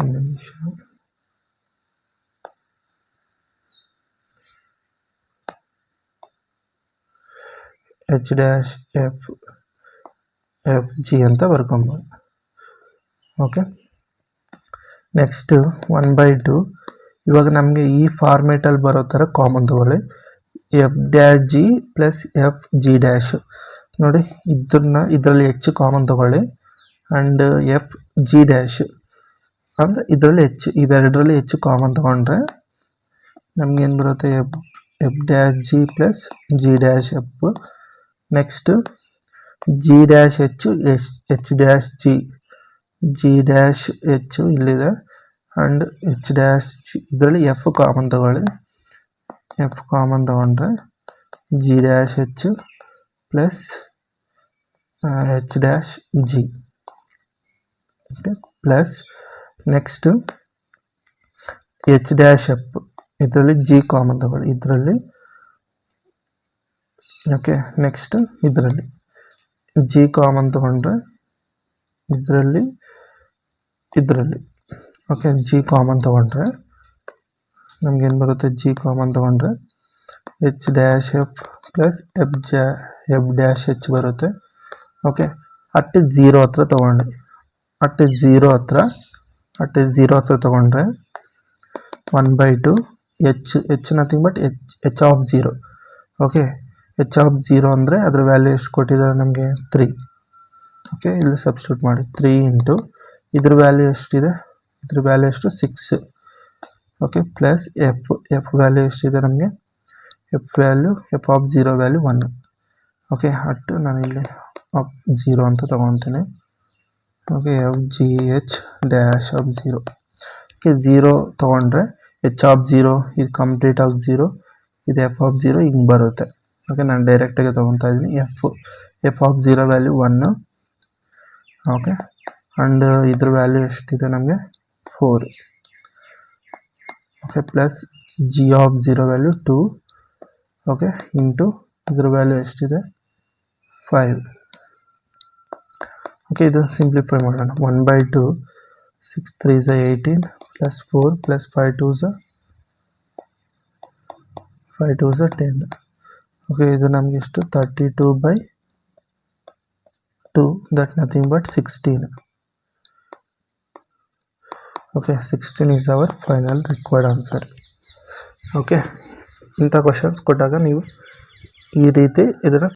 ಒಂದು ನಿಮಿಷ, ಎಚ್ ಡ್ಯಾಶ್ ಎಫ್ ಜಿ ಅಂತ ಬರ್ಕೊಬೋದು. Okay, next 1/2 ಇವಾಗ ನಮಗೆ ಈ ಫಾರ್ಮೇಟಲ್ಲಿ ಬರೋ ಥರ ಕಾಮನ್ ತಗೊಳ್ಳಿ. F dash G plus F G dash ನೋಡಿ, ಇದರಲ್ಲಿ ಹೆಚ್ಚು ಕಾಮನ್ ತಗೊಳ್ಳಿ ಆ್ಯಂಡ್ ಎಫ್ ಜಿ ಡ್ಯಾಶ್ ಅಂದರೆ ಇದರಲ್ಲಿ ಹೆಚ್ಚು, ಇವೆರಡರಲ್ಲಿ ಹೆಚ್ಚು ಕಾಮನ್ ತೊಗೊಂಡ್ರೆ ನಮಗೇನು ಬರುತ್ತೆ, F dash G plus g dash F. Next G dash H dash G dash H ಇಲ್ಲಿದೆ ಆ್ಯಂಡ್ ಎಚ್ ಡ್ಯಾಶ್ ಜಿ, ಇದರಲ್ಲಿ ಎಫ್ ಕಾಮನ್ ತಗೊಳ್ಳಿ. ಎಫ್ ಕಾಮನ್ ತಗೊಂಡ್ರೆ G dash H plus h dash G. Okay, plus next H dash F, ಇದರಲ್ಲಿ G common ತಗೊಳ್ಳಿ ಇದರಲ್ಲಿ. Okay, next ಇದರಲ್ಲಿ G common ತಗೊಂಡ್ರೆ ಇದರಲ್ಲಿ. ಓಕೆ, ಜಿ ಕಾಮನ್ ತೊಗೊಂಡ್ರೆ ನಮಗೇನು ಬರುತ್ತೆ, ಜಿ ಕಾಮನ್ ತೊಗೊಂಡ್ರೆ H dash f plus f dash H ಬರುತ್ತೆ. ಓಕೆ, ಅಟ್ 0 ಹತ್ರ ತೊಗೊಂಡು ಅಟ್ 0 ಹತ್ರ ತೊಗೊಂಡ್ರೆ 1/2 H nothing but H of 0. Okay, H of 0 ಅಂದರೆ ಅದ್ರ ವ್ಯಾಲ್ಯೂ ಎಷ್ಟು ಕೊಟ್ಟಿದ್ದಾರೆ ನಮಗೆ, 3. ಓಕೆ, ಇಲ್ಲಿ ಸಬ್ಸ್ಟಿಟ್ಯೂಟ್ ಮಾಡಿ 3 ಇಂಟು ಇದ್ರ ವ್ಯಾಲ್ಯೂ ಎಷ್ಟಿದೆ, ಇದ್ರ ವ್ಯಾಲ್ಯೂ ಎಷ್ಟು 6. ಓಕೆ, ಪ್ಲಸ್ ಎಫ್ ವ್ಯಾಲ್ಯೂ ಎಷ್ಟಿದೆ ನಮಗೆ, f of 0 value 1. Okay, at ನಾನು ಇಲ್ಲಿ ಆಫ್ 0 ಅಂತ ತೊಗೊತೀನಿ. Okay, f g h dash of 0. Okay, 0 ತೊಗೊಂಡ್ರೆ ಎಚ್ ಆಫ್ 0 ಇದು ಕಂಪ್ಲೀಟ್ ಆಫ್ 0, ಇದು ಎಫ್ ಆಫ್ 0 ಹಿಂಗೆ ಬರುತ್ತೆ. ಓಕೆ, ನಾನು ಡೈರೆಕ್ಟಾಗಿ ತೊಗೊತಾ ಇದ್ದೀನಿ. F of 0 value 1. Okay, and ಇದ್ರ ವ್ಯಾಲ್ಯೂ ಎಷ್ಟಿದೆ ನಮಗೆ 4. Okay, plus G of 0 value 2. Okay, into ಇದ್ರ ವ್ಯಾಲ್ಯೂ ಎಷ್ಟಿದೆ 5. ಓಕೆ, ಇದನ್ನು ಸಿಂಪ್ಲಿಫೈ ಮಾಡೋಣ. 1/2 6 3 is 18 plus 4 plus 5 2 is 10. Okay, ಇದು ನಮಗೆ ಎಷ್ಟು 32/2, that nothing but 16. Okay, 16 is our final required answer. Okay, ಇಂಥ ಕ್ವಶನ್ಸ್ ಕೊಟ್ಟಾಗ ನೀವು ಈ ರೀತಿ ಇದನ್ನು